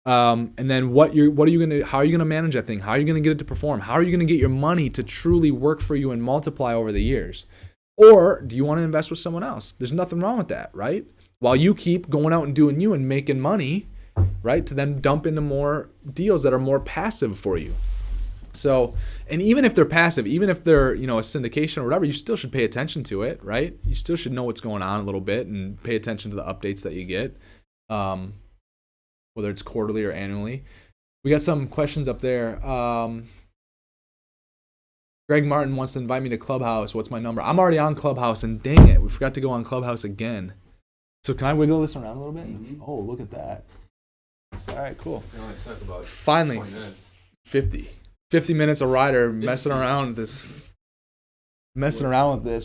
And then how are you gonna manage that thing? How are you gonna get it to perform? How are you gonna get your money to truly work for you and multiply over the years? Or do you want to invest with someone else? There's nothing wrong with that, right? While you keep going out and doing you and making money, right, to then dump into more deals that are more passive for you. So, and even if they're passive, even if they're a syndication or whatever, you still should pay attention to it, right? You still should know what's going on a little bit and pay attention to the updates that you get, whether it's quarterly or annually. We got some questions up there. Greg Martin wants to invite me to Clubhouse. What's my number? I'm already on Clubhouse, and dang it, we forgot to go on Clubhouse again. So can I wiggle this around a little bit? Mm-hmm. Oh, look at that. All right, cool. About finally, 50 minutes of Ryder messing around with this.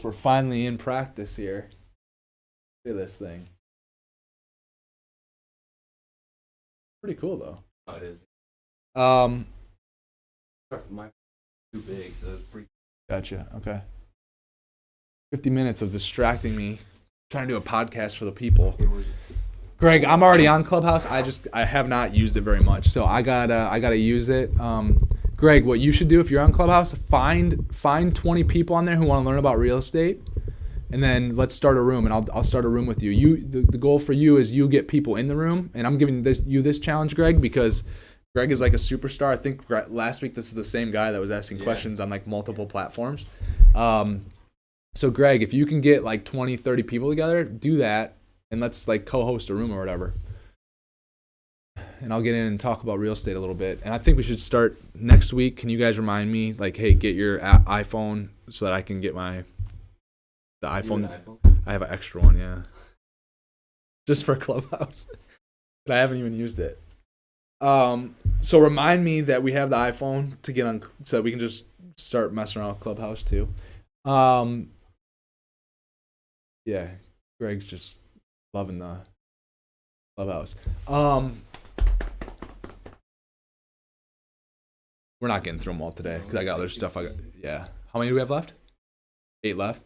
We're finally in practice here. Look at this thing. Pretty cool though. Oh, it is. My too big, so it's pretty. Gotcha. Okay. 50 minutes of distracting me, trying to do a podcast for the people. Greg, I'm already on Clubhouse. I have not used it very much, so I gotta use it. Greg, what you should do if you're on Clubhouse, find 20 people on there who want to learn about real estate, and then let's start a room, and I'll start a room with you. The goal for you is you get people in the room, and I'm giving you this challenge, Greg, because Greg is like a superstar. I think last week this is the same guy that was asking questions on like multiple platforms. So Greg, if you can get like 20, 30 people together, do that. And let's like co-host a room or whatever. And I'll get in and talk about real estate a little bit. And I think we should start next week. Can you guys remind me, like, hey, get your iPhone so that I can get the iPhone. I have an extra one, yeah. Just for Clubhouse. But I haven't even used it. So remind me that we have the iPhone to get on, so that we can just start messing around with Clubhouse too. Yeah, Greg's just loving the Clubhouse. We're not getting through them all today because I got other stuff. Yeah. How many do we have left? 8 left.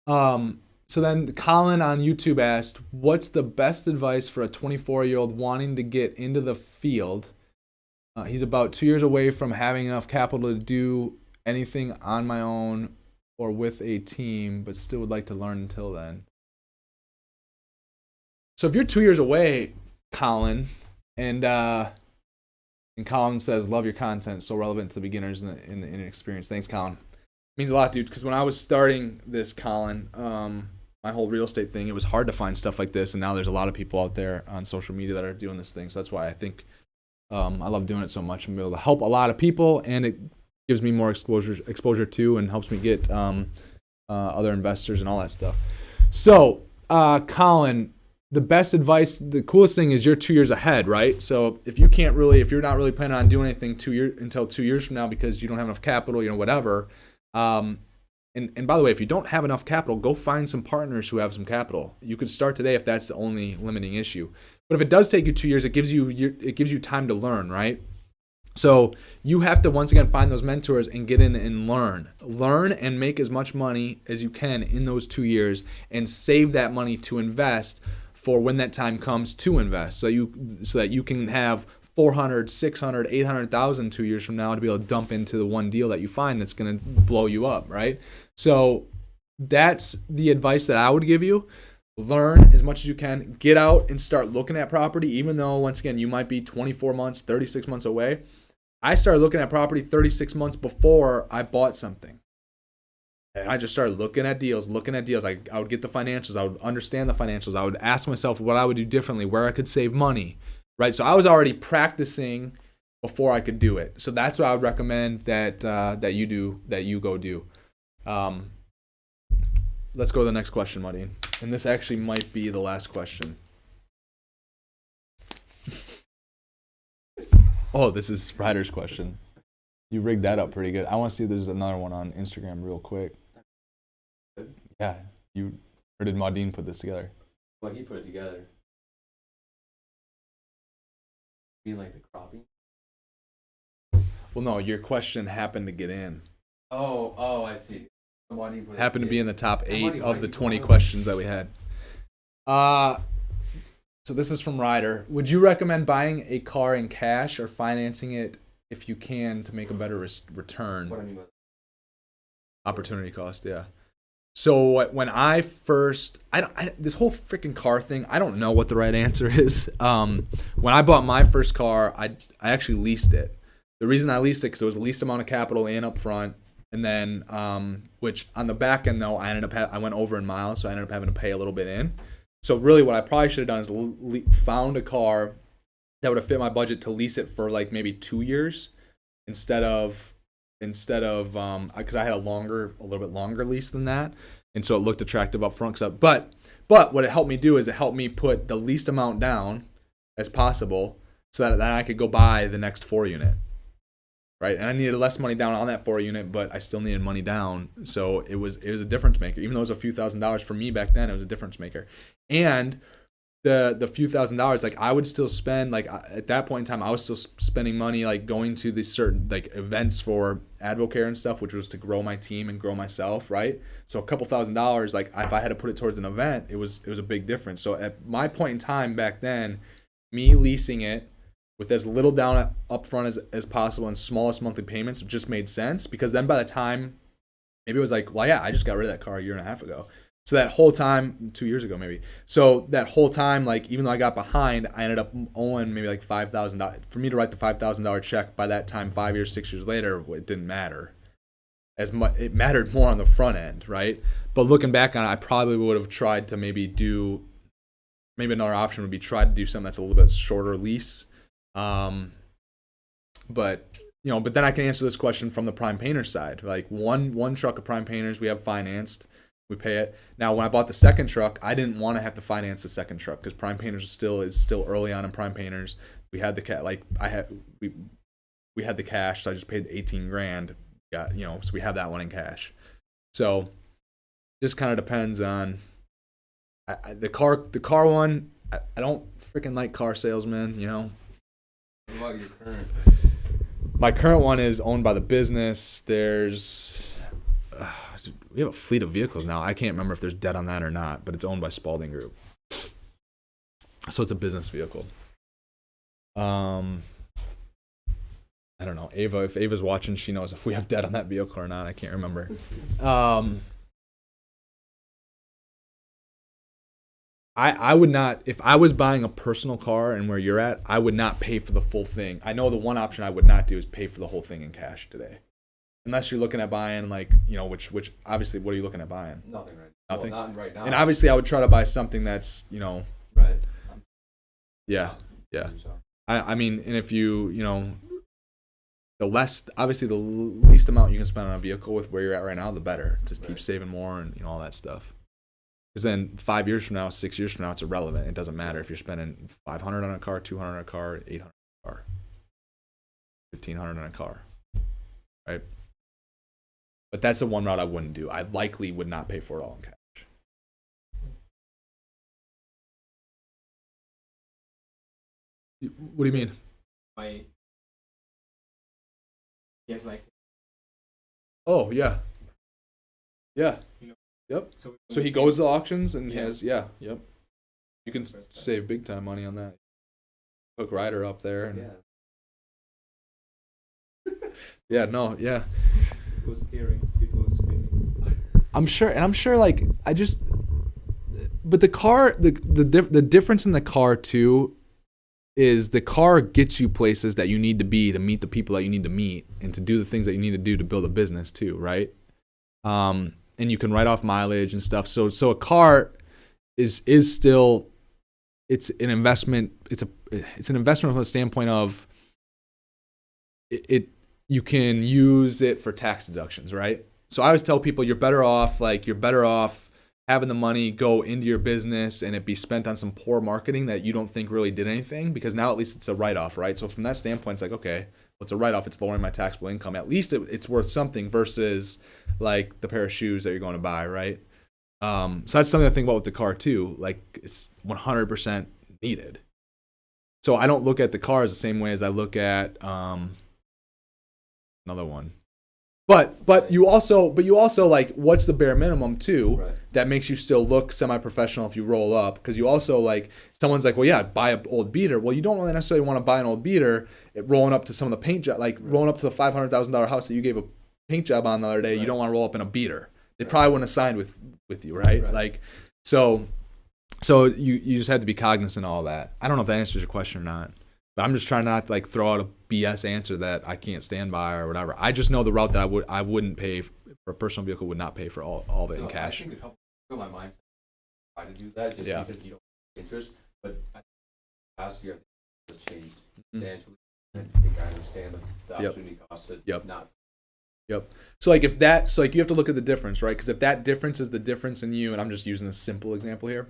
So then Colin on YouTube asked, what's the best advice for a 24-year-old wanting to get into the field? He's about 2 years away from having enough capital to do anything on my own or with a team, but still would like to learn until then. So if you're 2 years away, Colin, and Colin says, love your content, so relevant to the beginners and the inexperienced. Thanks, Colin. It means a lot, dude, because when I was starting this, Colin, my whole real estate thing, it was hard to find stuff like this, and now there's a lot of people out there on social media that are doing this thing, so that's why I think I love doing it so much. I'm able to help a lot of people, and it gives me more exposure too, and helps me get other investors and all that stuff. So, Colin, the best advice, the coolest thing is you're 2 years ahead, right? So if you're not really planning on doing anything until 2 years from now because you don't have enough capital, whatever. And by the way, if you don't have enough capital, go find some partners who have some capital. You could start today if that's the only limiting issue. But if it does take you 2 years, it gives you time to learn, right? So you have to, once again, find those mentors and get in and learn. Learn and make as much money as you can in those 2 years and save that money to invest for when that time comes to invest. So that you can have 400, 600, 800,000 2 years from now to be able to dump into the one deal that you find that's going to blow you up, right? So that's the advice that I would give you. Learn as much as you can. Get out and start looking at property, even though, once again, you might be 24 months, 36 months away. I started looking at property 36 months before I bought something. And I just started looking at deals. I would get the financials. I would understand the financials. I would ask myself what I would do differently, where I could save money, right? So I was already practicing before I could do it. So that's what I would recommend that you go do. Let's go to the next question, Martin. And this actually might be the last question. Oh, this is Ryder's question. You rigged that up pretty good. I want to see if there's another one on Instagram real quick. Yeah, or did Maudine put this together? Well, he put it together. You mean like the cropping? Well, no, your question happened to get in. Oh, I see. Happened to be in the top 8 of the 20 questions that we had. So this is from Ryder. Would you recommend buying a car in cash or financing it if you can to make a better return? What I mean by opportunity cost, yeah. So when I first, this whole freaking car thing, I don't know what the right answer is. When I bought my first car, I actually leased it. The reason I leased it because it was the least amount of capital in up front, and then which on the back end though, I went over in miles, so I ended up having to pay a little bit in. So really, what I probably should have done is found a car that would have fit my budget to lease it for like maybe 2 years instead of because I had a little bit longer lease than that, and so it looked attractive up front. But what it helped me do is it helped me put the least amount down as possible, so that then I could go buy the next 4 unit, right? And I needed less money down on that 4 unit, but I still needed money down, so it was a difference maker. Even though it was a few $1,000s for me back then, it was a difference maker. And the few $1,000s, like I would still spend, like at that point in time, I was still spending money like going to these certain like events for Advocare and stuff, which was to grow my team and grow myself, right? So a couple $1,000s, like if I had to put it towards an event, it was a big difference. So at my point in time back then, me leasing it with as little down up front as possible and smallest monthly payments just made sense, because then by the time maybe it was like, well, yeah, I just got rid of that car a year and a half ago. So that whole time, 2 years ago maybe. So that whole time, like even though I got behind, I ended up owing maybe like $5,000. For me to write the $5,000 check by that time, 5 years, 6 years later, it didn't matter as much. It mattered more on the front end, right? But looking back on it, I probably would have tried to maybe another option would be try to do something that's a little bit shorter lease. But then I can answer this question from the prime painter side. Like one truck of prime painters we have financed. We pay it. Now, when I bought the second truck, I didn't want to have to finance the second truck because Prime Painters is still early on in Prime Painters. We had we had the cash, so I just paid the $18,000. So we have that one in cash. So just kind of depends on the car one. I don't freaking like car salesmen. What about your current? My current one is owned by the business. We have a fleet of vehicles now. I can't remember if there's debt on that or not, but it's owned by Spaulding Group. So it's a business vehicle. I don't know. Ava, if Ava's watching, she knows if we have debt on that vehicle or not. I can't remember. I would not, if I was buying a personal car and where you're at, I would not pay for the full thing. I know the one option I would not do is pay for the whole thing in cash today. Unless you're looking at buying which obviously, what are you looking at buying? Nothing right now. Nothing? Well, not right now. And obviously I would try to buy something that's, Right. Yeah. I mean, and if the least amount you can spend on a vehicle with where you're at right now, the better. Just keep saving more and all that stuff. Because then 5 years from now, 6 years from now, it's irrelevant. It doesn't matter if you're spending $500 on a car, $200 on a car, $800 on a car, $1,500 on a car, right? But that's the one route I wouldn't do. I likely would not pay for it all in cash. What do you mean? Oh, yeah. Yeah. Yep. So he goes to auctions and has, yep. You can save big time money on that. Hook Ryder up there. And It was scary. People were screaming. I'm sure like but the car, the difference in the car too is the car gets you places that you need to be to meet the people that you need to meet and to do the things that you need to do to build a business too, right? and you can write off mileage and stuff. So a car is still, it's an investment. It's an investment from the standpoint of it you can use it for tax deductions, right? So I always tell people you're better off having the money go into your business and it be spent on some poor marketing that you don't think really did anything, because now at least it's a write-off, right? So from that standpoint, it's like, okay, well, it's a write-off. It's lowering my taxable income. At least it's worth something versus like the pair of shoes that you're going to buy, right? So that's something to think about with the car too. Like it's 100% needed. So I don't look at the cars the same way as I look at another one. But you also like, what's the bare minimum too, Right. that makes you still look semi-professional if you roll up? Because you also, like, someone's like, well, yeah, buy an old beater. Well, you don't really necessarily want to buy an old beater rolling up to some of the paint job, like rolling up to the $500,000 house that you gave a paint job on the other day. Right. You don't want to roll up in a beater. They Right. probably wouldn't have signed with you, right? Right. Like, so you just have to be cognizant of all that. I don't know if that answers your question or not. But I'm just trying not to like throw out a BS answer that I can't stand by or whatever. I just know the route that I wouldn't pay for a personal vehicle, would not pay for all of it in cash. I think a couple of my mindset try to do that just because you don't have interest. But I think last year has changed substantially. I think I understand the opportunity cost of not. Yep. So like you have to look at the difference, right? Because if that difference is the difference in you, and I'm just using a simple example here,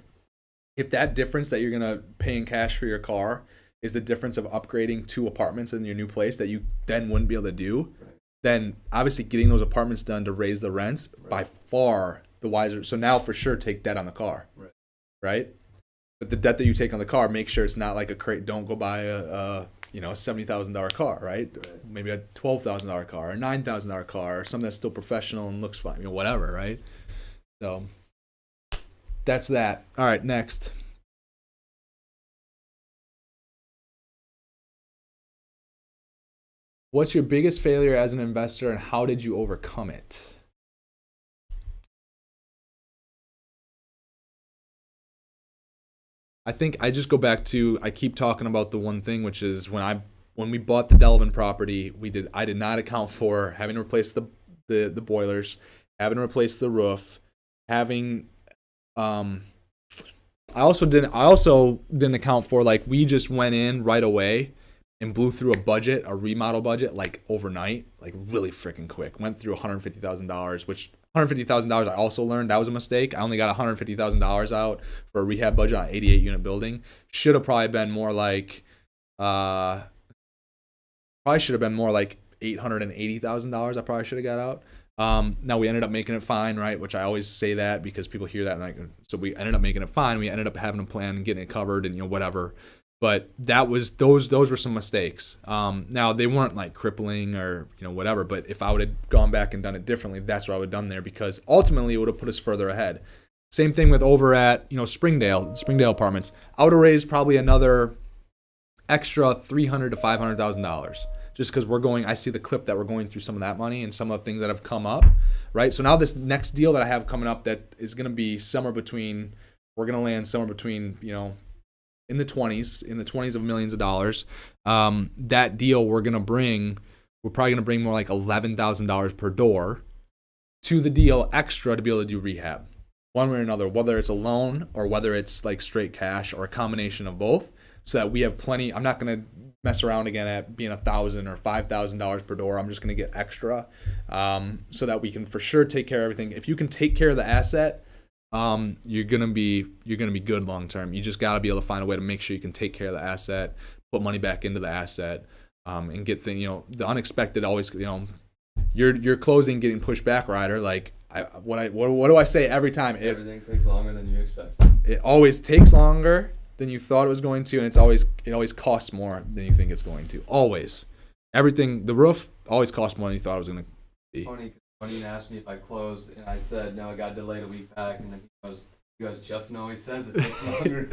if that difference that you're gonna pay in cash for your car is the difference of upgrading 2 apartments in your new place that you then wouldn't be able to do, Right. then obviously getting those apartments done to raise the rents by far the wiser. So now for sure take debt on the car, right? But the debt that you take on the car, make sure it's not like a crate. Don't go buy a $70,000 car, right? Maybe a $12,000 car, a $9,000 car, or something that's still professional and looks fine, whatever, right? So that's that. All right, next. What's your biggest failure as an investor and how did you overcome it? I think I just go back to, I keep talking about the one thing, which is when we bought the Delvin property, I did not account for having to replace the boilers, having to replace the roof, having I also didn't account for, like, we just went in right away and blew through a remodel budget, like overnight, like really freaking quick. Went through $150,000, which $150,000 I also learned that was a mistake. I only got $150,000 out for a rehab budget on an 88 unit building. Should have probably been more like $880,000. I probably should have got out. Now we ended up making it fine, right? Which I always say that because people hear that, and so we ended up making it fine. We ended up having a plan and getting it covered, and whatever. But that was those were some mistakes. Now they weren't like crippling or whatever. But if I would have gone back and done it differently, that's what I would have done there, because ultimately it would have put us further ahead. Same thing with over at Springdale Apartments. I would have raised probably another extra $300,000 to $500,000. Just because I see the clip that we're going through some of that money and some of the things that have come up, right? So now this next deal that I have coming up that is going to be we're going to land somewhere between, in the 20s of millions of dollars. That deal we're probably going to bring more like $11,000 per door to the deal extra to be able to do rehab. One way or another, whether it's a loan or whether it's like straight cash or a combination of both, so that we have plenty. I'm not going to mess around again at being $1,000 or $5,000 per door. I'm just going to get extra, so that we can for sure take care of everything. If you can take care of the asset, you're gonna be good long term. You just got to be able to find a way to make sure you can take care of the asset, put money back into the asset, and get things. The unexpected always. Your closing getting pushed back, Ryder. Like what do I say every time? Everything takes longer than you expect. It always takes longer than you thought it was going to, and it always costs more than you think it's going to. Always, everything. The roof always costs more than you thought it was going to be. Funny, when you asked me if I closed, and I said no, I got delayed a week back, and then he goes, Justin always says it takes longer.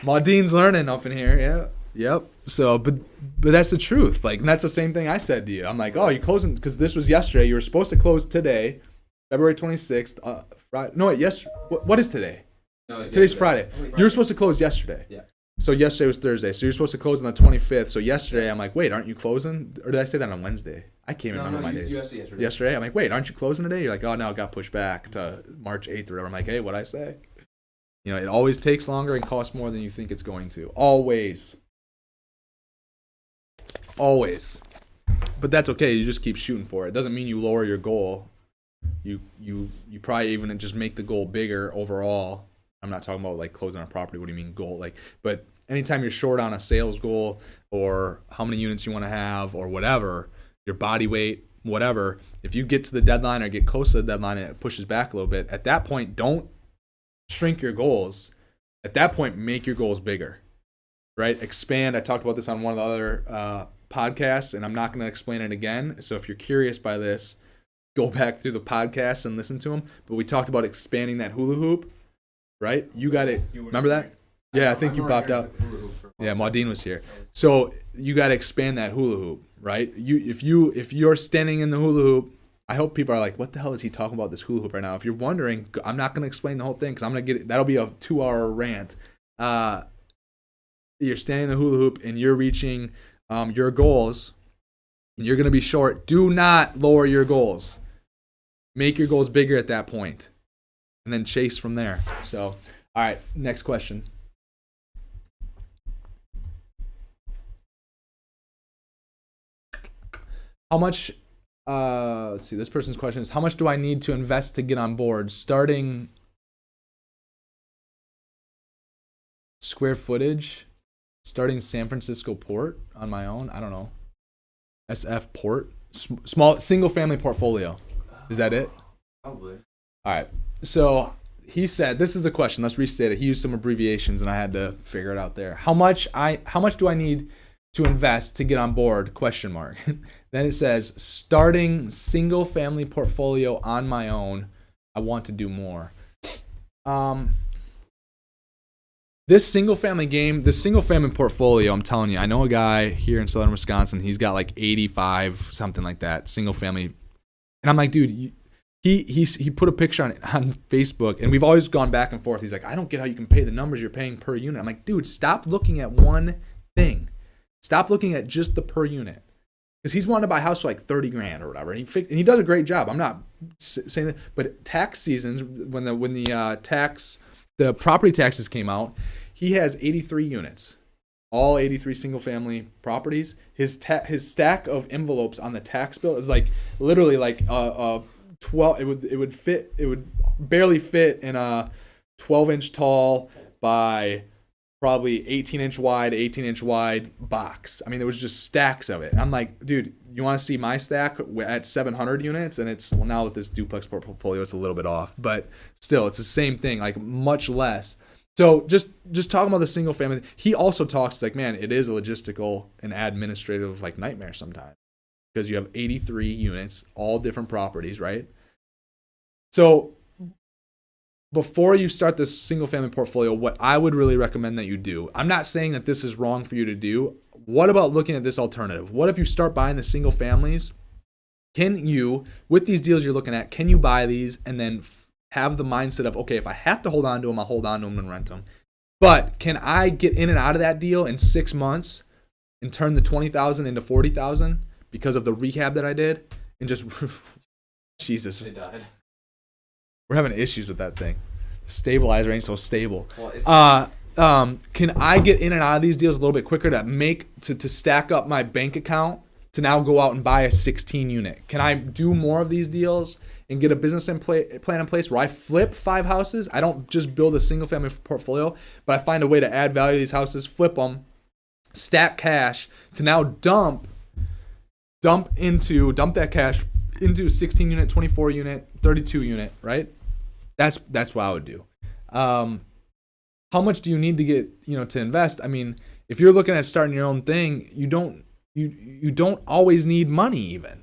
Maudine's learning up in here. Yeah. Yep. So, but that's the truth. Like, and that's the same thing I said to you. I'm like, oh, you closing because this was yesterday. You were supposed to close today, February 26th. Friday. No, wait, yesterday. What is today? No, Today's yesterday. Friday. You were supposed to close yesterday. Yeah. So yesterday was Thursday. So you're supposed to close on the 25th. So yesterday, I'm like, wait, aren't you closing? Or did I say that on Wednesday? I can't remember my days. Yesterday, I'm like, wait, aren't you closing today? You're like, oh, no, it got pushed back to March 8th or whatever. I'm like, hey, what'd I say? You know, it always takes longer and costs more than you think it's going to. Always. Always. But that's okay. You just keep shooting for it. It doesn't mean you lower your goal. You probably even just make the goal bigger overall. I'm not talking about like closing on a property. What do you mean goal? Like, but anytime you're short on a sales goal or how many units you want to have or whatever, your body weight, whatever, if you get to the deadline or get close to the deadline and it pushes back a little bit, at that point, don't shrink your goals. At that point, make your goals bigger, right? Expand. I talked about this on one of the other podcasts, and I'm not going to explain it again. So if you're curious by this, go back through the podcast and listen to them. But we talked about expanding that hula hoop. Right? You got it. Remember that? Yeah, I think you popped out. Yeah, Maudine was here. So you got to expand that hula hoop, right? If you're standing in the hula hoop, I hope people are like, what the hell is he talking about this hula hoop right now? If you're wondering, I'm not going to explain the whole thing because I'm going to get it. That'll be a 2-hour rant. You're standing in the hula hoop and you're reaching your goals and you're going to be short. Do not lower your goals. Make your goals bigger at that point. And then chase from there. So, all right, next question. How much, let's see, this person's question is, how much do I need to invest to get on board? Starting square footage, starting San Francisco port on my own? I don't know. SF port? Small, single family portfolio. Is that it? Probably. All right. So he said, this is the question. Let's restate it. He used some abbreviations and I had to figure it out there. How much do I need to invest to get on board? Question mark. Then it says, starting single family portfolio on my own. I want to do more. This single family portfolio, I'm telling you, I know a guy here in southern Wisconsin. He's got like 85, something like that, single family. And I'm like, dude, He put a picture on Facebook, and we've always gone back and forth. He's like, I don't get how you can pay the numbers you're paying per unit. I'm like, dude, stop looking at one thing. Stop looking at just the per unit. Because he's wanting to buy a house for like $30,000 or whatever, and he does a great job. I'm not saying that, but tax seasons when the property taxes came out, he has 83 units, all 83 single family properties. His stack of envelopes on the tax bill is like literally like 12. It would barely fit in a 12-inch tall by probably 18-inch wide box. I mean, there was just stacks of it. And I'm like, dude, you want to see my stack at 700 units? And it's, well, now with this duplex portfolio, it's a little bit off, but still, it's the same thing, like much less. So just talking about the single family, he also talks like, man, it is a logistical and administrative like nightmare sometimes because you have 83 units, all different properties, right? So before you start this single family portfolio, what I would really recommend that you do, I'm not saying that this is wrong for you to do. What about looking at this alternative? What if you start buying the single families? Can you, with these deals you're looking at, can you buy these and then have the mindset of, okay, if I have to hold on to them, I'll hold on to them and rent them. But can I get in and out of that deal in 6 months and turn the $20,000 into $40,000 because of the rehab that I did? And just, Jesus. It died. We're having issues with that thing. The stabilizer ain't so stable. Well, can I get in and out of these deals a little bit quicker to stack up my bank account to now go out and buy a 16 unit? Can I do more of these deals and get a business plan in place where I flip 5 houses? I don't just build a single family portfolio, but I find a way to add value to these houses, flip them, stack cash to now dump that cash into 16 unit, 24 unit, 32 unit, right? That's what I would do. How much do you need to get, to invest? I mean, if you're looking at starting your own thing, you don't always need money even.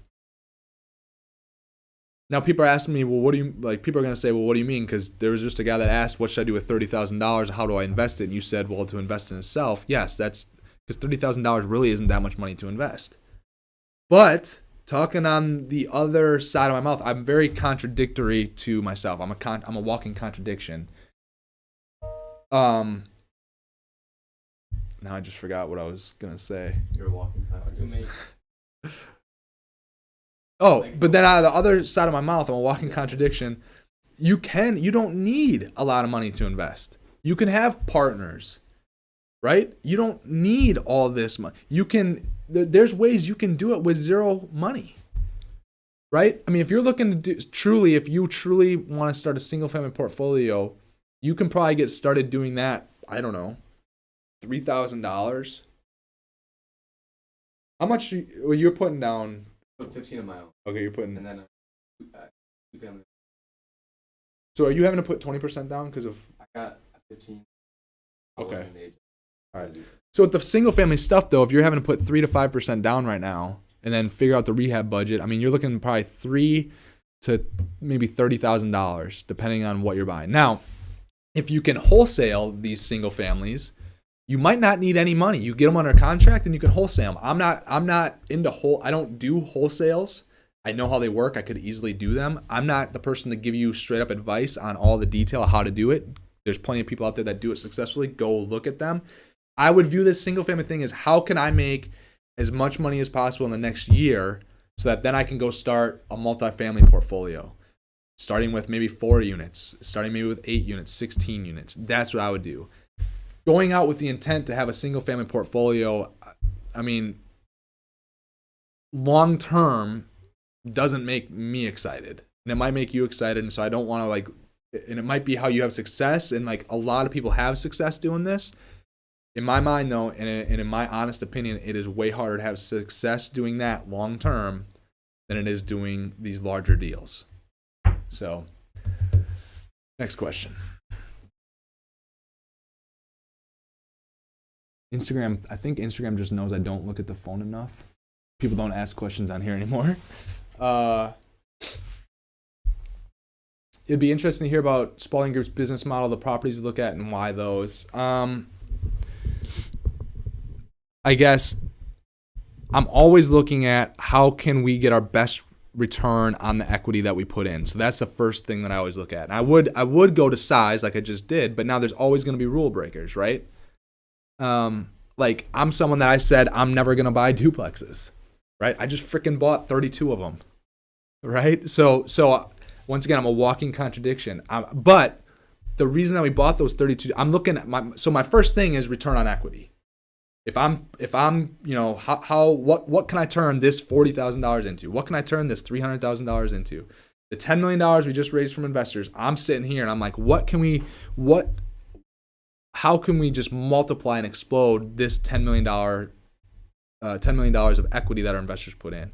Now people are asking me, well, people are going to say, well, what do you mean? Because there was just a guy that asked, what should I do with $30,000? How do I invest it? And you said, well, to invest in itself. Yes, that's because $30,000 really isn't that much money to invest. But talking on the other side of my mouth, I'm very contradictory to myself. I'm a walking contradiction. Now I just forgot what I was gonna say. You're walking contradiction. Oh, but then out of the other side of my mouth, I'm a walking contradiction. You don't need a lot of money to invest. You can have partners, right? You don't need all this money. There's ways you can do it with zero money, right? I mean, if you're looking to if you truly want to start a single family portfolio, you can probably get started doing that. I don't know, $3,000. How much you're putting down? Put 15 of my own. Okay, you're putting. And then two family. So are you having to put 20% down because of? I got 15. Okay. All right. So with the single family stuff though, if you're having to put 3 to 5% down right now, and then figure out the rehab budget, I mean, you're looking probably $3,000 to maybe $30,000 depending on what you're buying. Now, if you can wholesale these single families, you might not need any money. You get them under contract and you can wholesale them. I'm not into I don't do wholesales. I know how they work. I could easily do them. I'm not the person to give you straight up advice on all the detail of how to do it. There's plenty of people out there that do it successfully. Go look at them. I would view this single family thing as how can I make as much money as possible in the next year so that then I can go start a multifamily portfolio. Starting with maybe 4 units, starting maybe with 8 units, 16 units. That's what I would do. Going out with the intent to have a single family portfolio, I mean, long term doesn't make me excited. And it might make you excited. And so I don't want to and it might be how you have success. And like a lot of people have success doing this. In my mind though, and in my honest opinion, it is way harder to have success doing that long term than it is doing these larger deals. So, next question. Instagram, I think Instagram just knows I don't look at the phone enough. People don't ask questions on here anymore. It'd be interesting to hear about Spaulding Group's business model, the properties you look at, and why those. I guess I'm always looking at how can we get our best return on the equity that we put in. So that's the first thing that I always look at. And I would go to size like I just did, but now there's always going to be rule breakers, right? Like I'm someone that I said I'm never going to buy duplexes, right? I just freaking bought 32 of them, right? So once again, I'm a walking contradiction. But the reason that we bought those 32, I'm looking at my first thing is return on equity. If I'm, what can I turn this $40,000 into? What can I turn this $300,000 into? The $10 million we just raised from investors, I'm sitting here and I'm like, how can we just multiply and explode this $10 million of equity that our investors put in?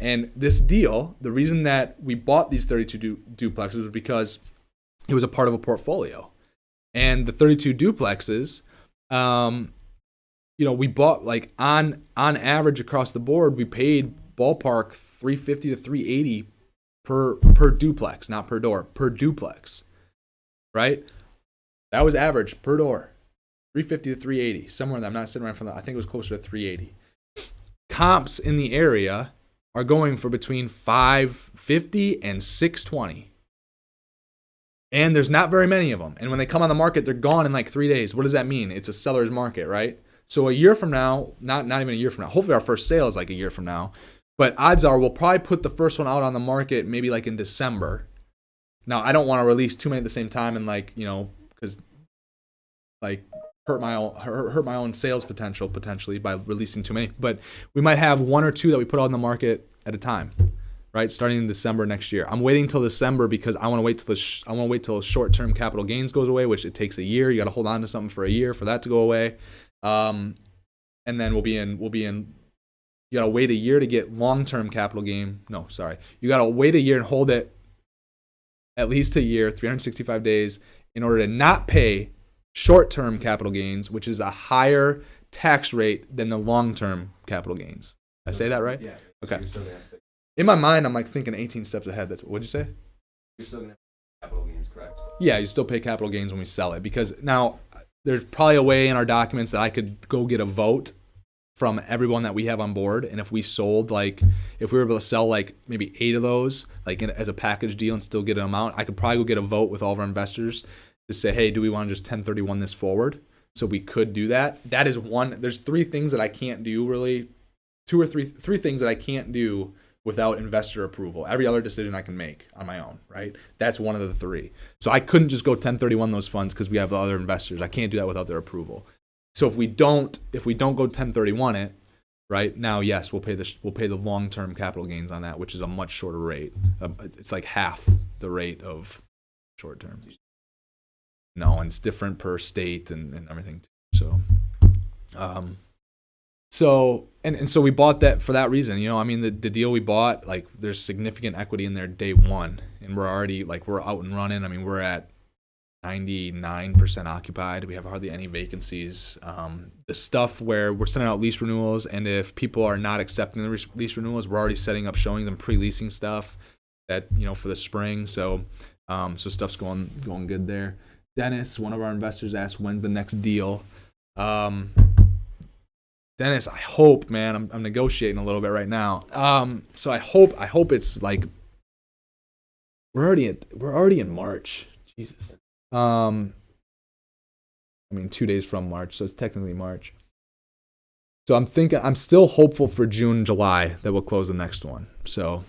And this deal, the reason that we bought these 32 duplexes was because it was a part of a portfolio. And the 32 duplexes, we bought like on average across the board, we paid ballpark $350 to $380 per duplex, not per door, per duplex, right? That was average per door, $350 to $380, somewhere in there. I'm not sitting right from that. I think it was closer to $380. Comps in the area are going for between $550 and $620. And there's not very many of them. And when they come on the market, they're gone in like 3 days. What does that mean? It's a seller's market, right? So a year from now, not even a year from now, hopefully our first sale is like a year from now, but odds are we'll probably put the first one out on the market maybe like in December. Now, I don't want to release too many at the same time and because hurt my own sales potentially by releasing too many. But we might have 1 or 2 that we put out on the market at a time, right? Starting in December next year. I'm waiting till December because I want to wait till short-term capital gains goes away, which it takes a year. You got to hold on to something for a year for that to go away. And then we'll be in. You gotta wait a year to get long-term capital gain. No, sorry. You gotta wait a year and hold it at least a year, 365 days, in order to not pay short-term capital gains, which is a higher tax rate than the long-term capital gains. Did I say that right? Yeah. Okay. In my mind, I'm like thinking 18 steps ahead. What'd you say? You're still gonna have capital gains, correct? Yeah, you still pay capital gains when we sell it because now there's probably a way in our documents that I could go get a vote from everyone that we have on board. And if we sold, if we were able to sell maybe 8 of those, as a package deal and still get an amount, I could probably go get a vote with all of our investors to say, hey, do we want to just 1031 this forward? So we could do that. That is one. There's three things that I can't do really. Three things that I can't do without investor approval. Every other decision I can make on my own, right? That's one of the three. So I couldn't just go 1031 those funds because we have the other investors. I can't do that without their approval. So if we don't go 1031 it, right now, yes, we'll pay the long-term capital gains on that, which is a much shorter rate. It's like half the rate of short term. No, and it's different per state and everything too. So, so we bought that for that reason. I mean, the deal we bought, like, there's significant equity in there day one, and we're already, like, we're out and running. I mean, we're at 99% occupied. We have hardly any vacancies. The stuff where we're sending out lease renewals, and if people are not accepting the lease renewals, we're already setting up showings and pre-leasing stuff that, for the spring. So stuff's going good there. Dennis, one of our investors, asked when's the next deal. Dennis, I hope, man, I'm negotiating a little bit right now. So I hope it's like we're already in March. Jesus. I mean 2 days from March, so it's technically March. So I'm still hopeful for June, July that we'll close the next one. So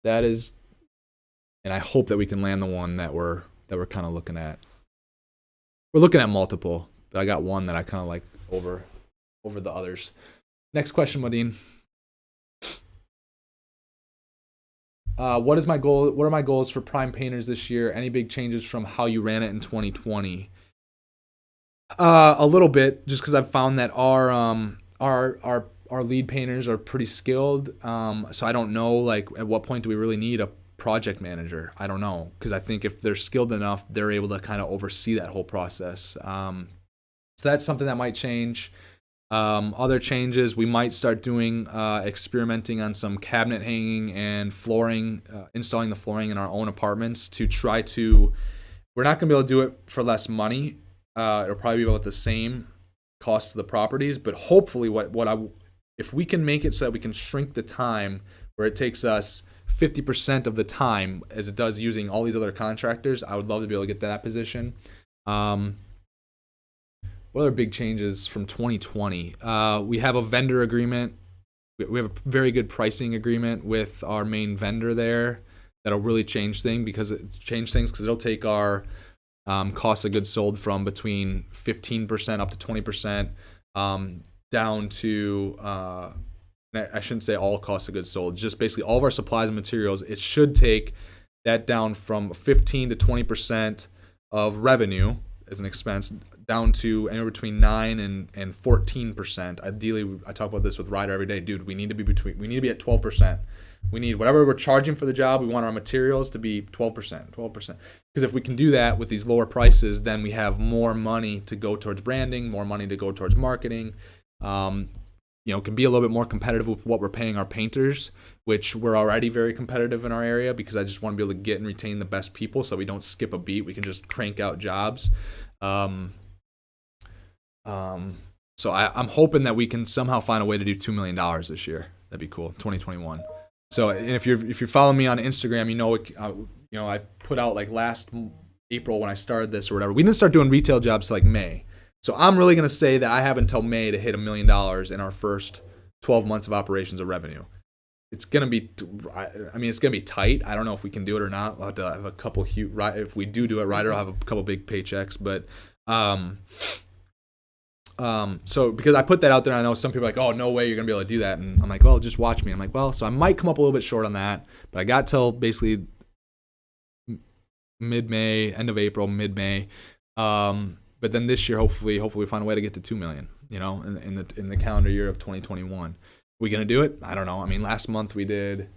that is, and I hope that we can land the one that we're kind of looking at. We're looking at multiple, but I got one that I kind of like over the others. Next question, Modine. What are my goals for Prime Painters this year? Any big changes from how you ran it in 2020? A little bit, just because I've found that our lead painters are pretty skilled. So I don't know, like, at what point do we really need a project manager? I don't know, because I think if they're skilled enough, they're able to kind of oversee that whole process. So that's something that might change. Other changes, we might start doing experimenting on some cabinet hanging and flooring, installing the flooring in our own apartments to try to. We're not going to be able to do it for less money. It'll probably be about the same cost of the properties, but hopefully, if we can make it so that we can shrink the time where it takes us 50% of the time as it does using all these other contractors, I would love to be able to get to that position. What other big changes from 2020? We have a vendor agreement. We have a very good pricing agreement with our main vendor there. That'll really change things because it'll take our cost of goods sold from between 15% up to 20% down to I shouldn't say all cost of goods sold, just basically all of our supplies and materials. It should take that down from 15 to 20% of revenue as an expense down to anywhere between 9 and 14%. Ideally, I talk about this with Ryder every day, dude. We need to be at 12%. We need whatever we're charging for the job. We want our materials to be 12%. Because if we can do that with these lower prices, then we have more money to go towards branding, more money to go towards marketing. Can be a little bit more competitive with what we're paying our painters, which we're already very competitive in our area because I just want to be able to get and retain the best people so we don't skip a beat. We can just crank out jobs. So I'm hoping that we can somehow find a way to do $2 million this year. That'd be cool. 2021. So, and if you're following me on Instagram, I put out like last April when I started this or whatever. We didn't start doing retail jobs till like May. So I'm really gonna say that I have until May to hit $1 million in our first 12 months of operations of revenue. It's gonna be, it's gonna be tight. I don't know if we can do it or not. We'll have to have a couple huge. If we do it, Ryder will have a couple big paychecks, but. So because I put that out there, I know some people are like, oh, no way you're going to be able to do that. And I'm like, well, just watch me. I'm like, well, so I might come up a little bit short on that, but I got till basically mid-May, end of April, mid-May. But then this year, hopefully we find a way to get to 2 million, in the calendar year of 2021. We going to do it? I don't know. I mean, last month we did,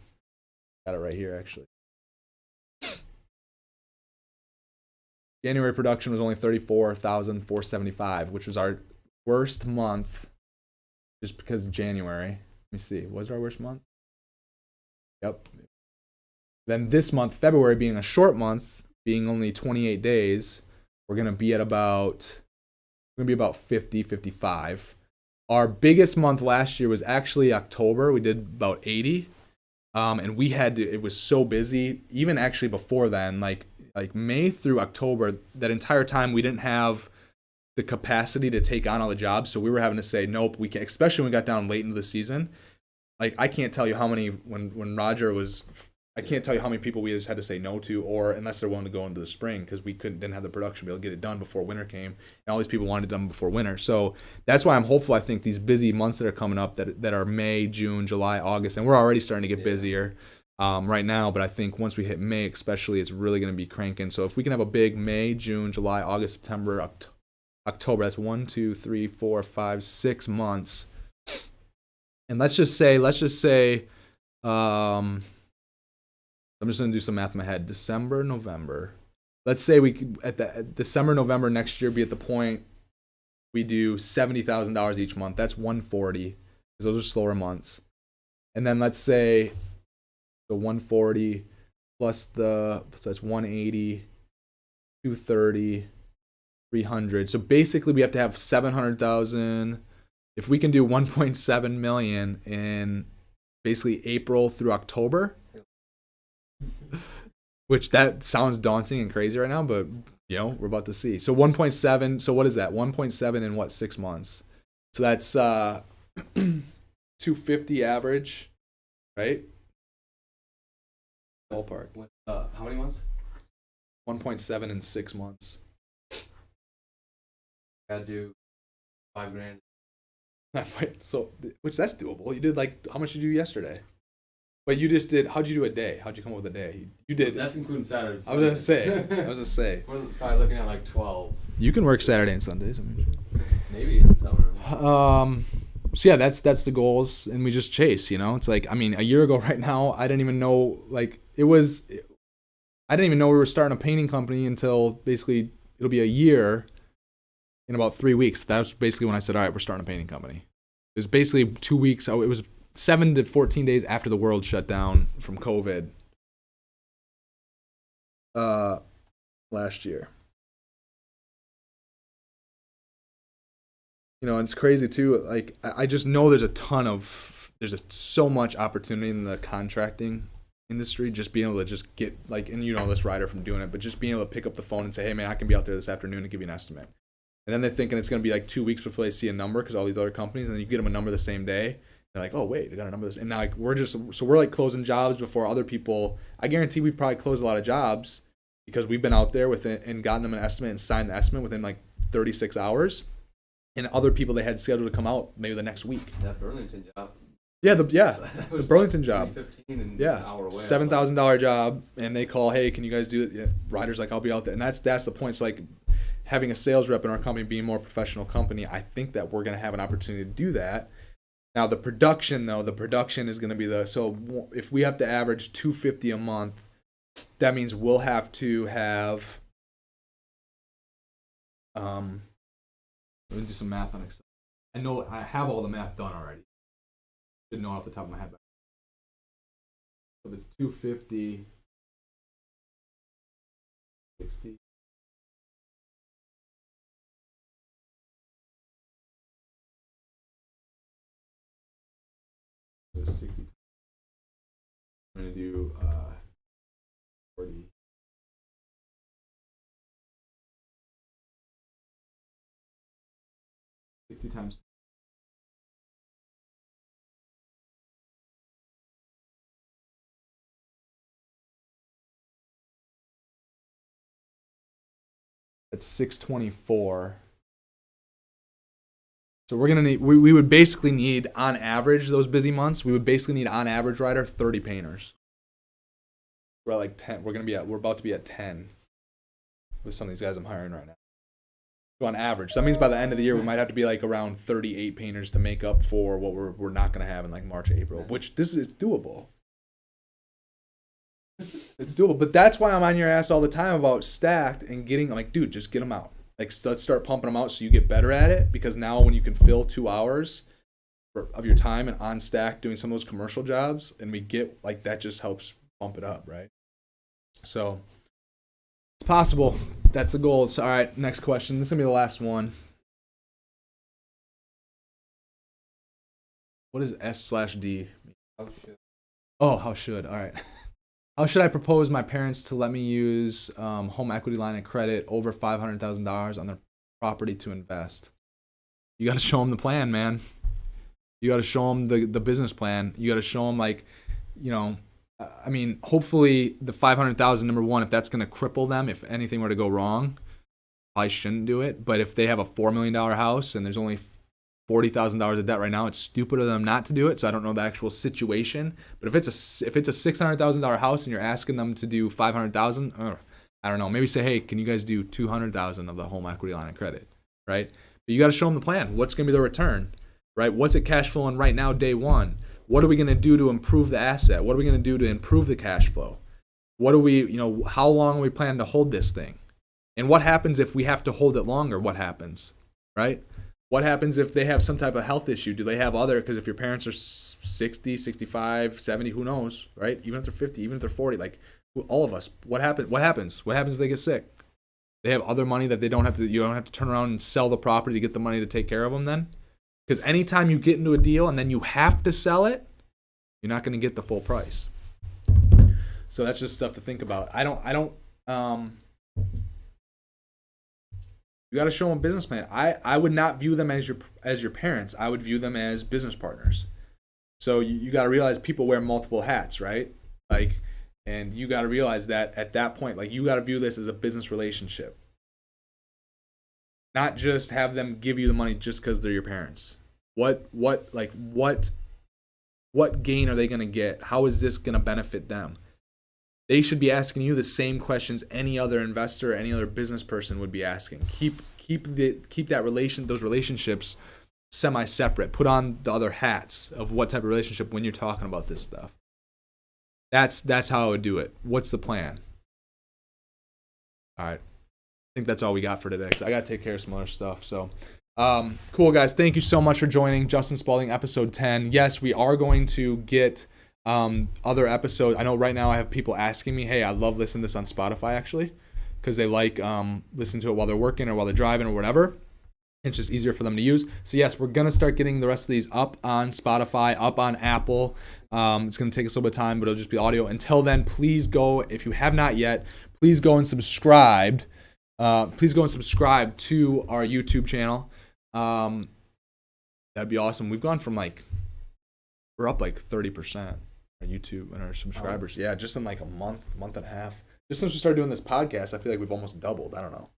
got it right here, actually. January production was only 34,475, which was our worst month just because January. Let me see. Was it our worst month? Yep. Then this month, February being a short month, being only 28 days, we're going to be about 50, 55. Our biggest month last year was actually October. We did about 80. And it was so busy, even actually before then, like May through October, that entire time we didn't have the capacity to take on all the jobs. So we were having to say, nope, we can't, especially when we got down late into the season. Like, I can't tell you how many, when Roger was, I can't tell you how many people we just had to say no to, or unless they're willing to go into the spring, because we didn't have the production to be able to get it done before winter came. And all these people wanted it done before winter. So that's why I'm hopeful. I think these busy months that are coming up, that are May, June, July, August, and we're already starting to get busier right now. But I think once we hit May, especially, it's really going to be cranking. So if we can have a big May, June, July, August, September, October, that's 1, 2, 3, 4, 5, 6 months. And let's just say, I'm just going to do some math in my head. December, November. Let's say we could, at December, November next year, be at the point we do $70,000 each month. That's 140, because those are slower months. And then let's say the 140 plus so that's 180, 230, 300. So basically we have to have 700,000. If we can do 1.7 million in basically April through October, which that sounds daunting and crazy right now, but we're about to see. So 1.7. So what is that? 1.7 in what, 6 months? So that's 250 average, right? Ballpark. How many months? 1.7 in 6 months. Gotta do $5,000. So, which that's doable. You did how much did you do yesterday? But you just did. How'd you do a day? How'd you come up with a day? You did. That's including Saturdays. I was gonna say. We're probably looking at 12. You can work Saturday and Sundays. I mean, maybe in summer. So yeah, that's the goals, and we just chase. It's like, I mean, a year ago right now, I didn't even know I didn't even know we were starting a painting company until basically it'll be a year. In about 3 weeks, that was basically when I said, all right, we're starting a painting company. It was basically 2 weeks. It was 7 to 14 days after the world shut down from COVID last year. And it's crazy too. Like, I just know there's so much opportunity in the contracting industry, just being able to just get and this Ryder from doing it, but just being able to pick up the phone and say, hey man, I can be out there this afternoon and give you an estimate. And then they're thinking it's going to be 2 weeks before they see a number, because all these other companies, and then you get them a number the same day. They're like, oh, wait, I got a number this. And now we're closing jobs before other people. I guarantee we've probably closed a lot of jobs because we've been out there with it and gotten them an estimate and signed the estimate within 36 hours. And other people they had scheduled to come out maybe the next week. That Burlington job. Yeah, the Burlington job. $15 yeah, an hour away. $7,000 job, and they call, hey, can you guys do it? Yeah. Ryder's like, I'll be out there. And that's the point. It's having a sales rep in our company, being a more professional company, I think that we're going to have an opportunity to do that. Now, the production is going to be so if we have to average 250 a month, that means we'll have to have, let me do some math on Excel. I know I have all the math done already. Didn't know off the top of my head. So if it's 250, 60. So 60. I'm going to do 40. Times. That's 624. So we're gonna need. We would basically need, on average, those busy months. We would basically need, on average, Ryder, 30 painters. We're at 10. We're about to be at 10 with some of these guys I'm hiring right now. So on average, so that means by the end of the year we might have to be around 38 painters to make up for what we're not going to have in March, April. Which this is doable. It's doable, but that's why I'm on your ass all the time about stacked and getting. I'm like, dude, just get them out. Let's start pumping them out so you get better at it. Because now when you can fill 2 hours of your time and on stack doing some of those commercial jobs, and we get that, just helps bump it up, right? So it's possible. That's the goal. So, all right, next question. This is going to be the last one. What is S/D? How should? Oh, how should. All right. How should I propose my parents to let me use home equity line of credit over $500,000 on their property to invest. You got to show them the plan, man. You got to show them the business plan. You got to show them, like, you know, I mean, hopefully the 500,000, number one, if that's going to cripple them, if anything were to go wrong, I shouldn't do it. But if they have a $4 million house and there's only $40,000 of debt right now, it's stupid of them not to do it. So I don't know the actual situation. But if it's a $600,000 house and you're asking them to do $500,000, I don't know. Maybe say, hey, can you guys do $200,000 of the home equity line of credit, right? But you got to show them the plan. What's going to be the return, right? What's it cash flowing right now, day one? What are we going to do to improve the asset? What are we going to do to improve the cash flow? What are we, you know, how long are we planning to hold this thing? And what happens if we have to hold it longer? What happens, right? What happens if they have some type of health issue? Do they have other, because if your parents are 60, 65, 70, who knows, right? Even if they're 50, even if they're 40, like all of us, what happens? What happens if they get sick? They have other money that you don't have to turn around and sell the property to get the money to take care of them then? Because anytime you get into a deal and then you have to sell it, you're not going to get the full price. So that's just stuff to think about. You got to show them a business plan. I would not view them as your parents. I would view them as business partners. So you got to realize people wear multiple hats, right? Like, and you got to realize that at that point, like, you got to view this as a business relationship. Not just have them give you the money just because they're your parents. What gain are they going to get? How is this going to benefit them? They should be asking you the same questions any other investor or any other business person would be asking. Keep those relationships semi-separate. Put on the other hats of what type of relationship when you're talking about this stuff. That's how I would do it. What's the plan? All right. I think that's all we got for today. I got to take care of some other stuff. So, cool, guys. Thank you so much for joining Justin Spaulding, episode 10. Yes, we are going to get other episodes. I know right now I have people asking me, hey, I love listening to this on Spotify, actually, because they like listen to it while they're working or while they're driving or whatever. It's just easier for them to use. So yes, we're going to start getting the rest of these up on Spotify, up on Apple. It's going to take us a little bit of time, but it'll just be audio. Until then, please go, if you have not yet, please go and subscribe. Please go and subscribe to our YouTube channel. That'd be awesome. We've gone from we're up 30% on YouTube and our subscribers. Yeah, just in a month and a half. Just since we started doing this podcast, I feel like we've almost doubled. I don't know.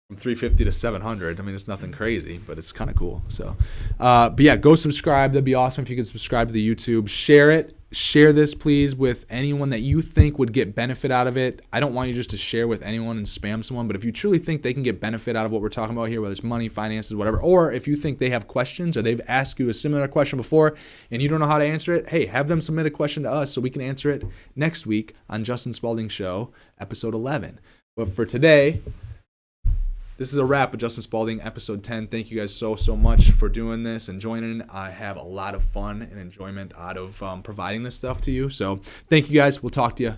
From 350 to 700. I mean, it's nothing crazy, but it's kind of cool. So, but yeah, go subscribe. That'd be awesome if you could subscribe to the YouTube. Share it. Share this, please, with anyone that you think would get benefit out of it. I don't want you just to share with anyone and spam someone, but if you truly think they can get benefit out of what we're talking about here, whether it's money, finances, whatever, or if you think they have questions or they've asked you a similar question before and you don't know how to answer it, hey, have them submit a question to us so we can answer it next week on Justin Spaulding Show, episode 11. But for today, this is a wrap of Justin Spaulding, episode 10. Thank you guys so much for doing this and joining. I have a lot of fun and enjoyment out of providing this stuff to you. So thank you guys. We'll talk to you.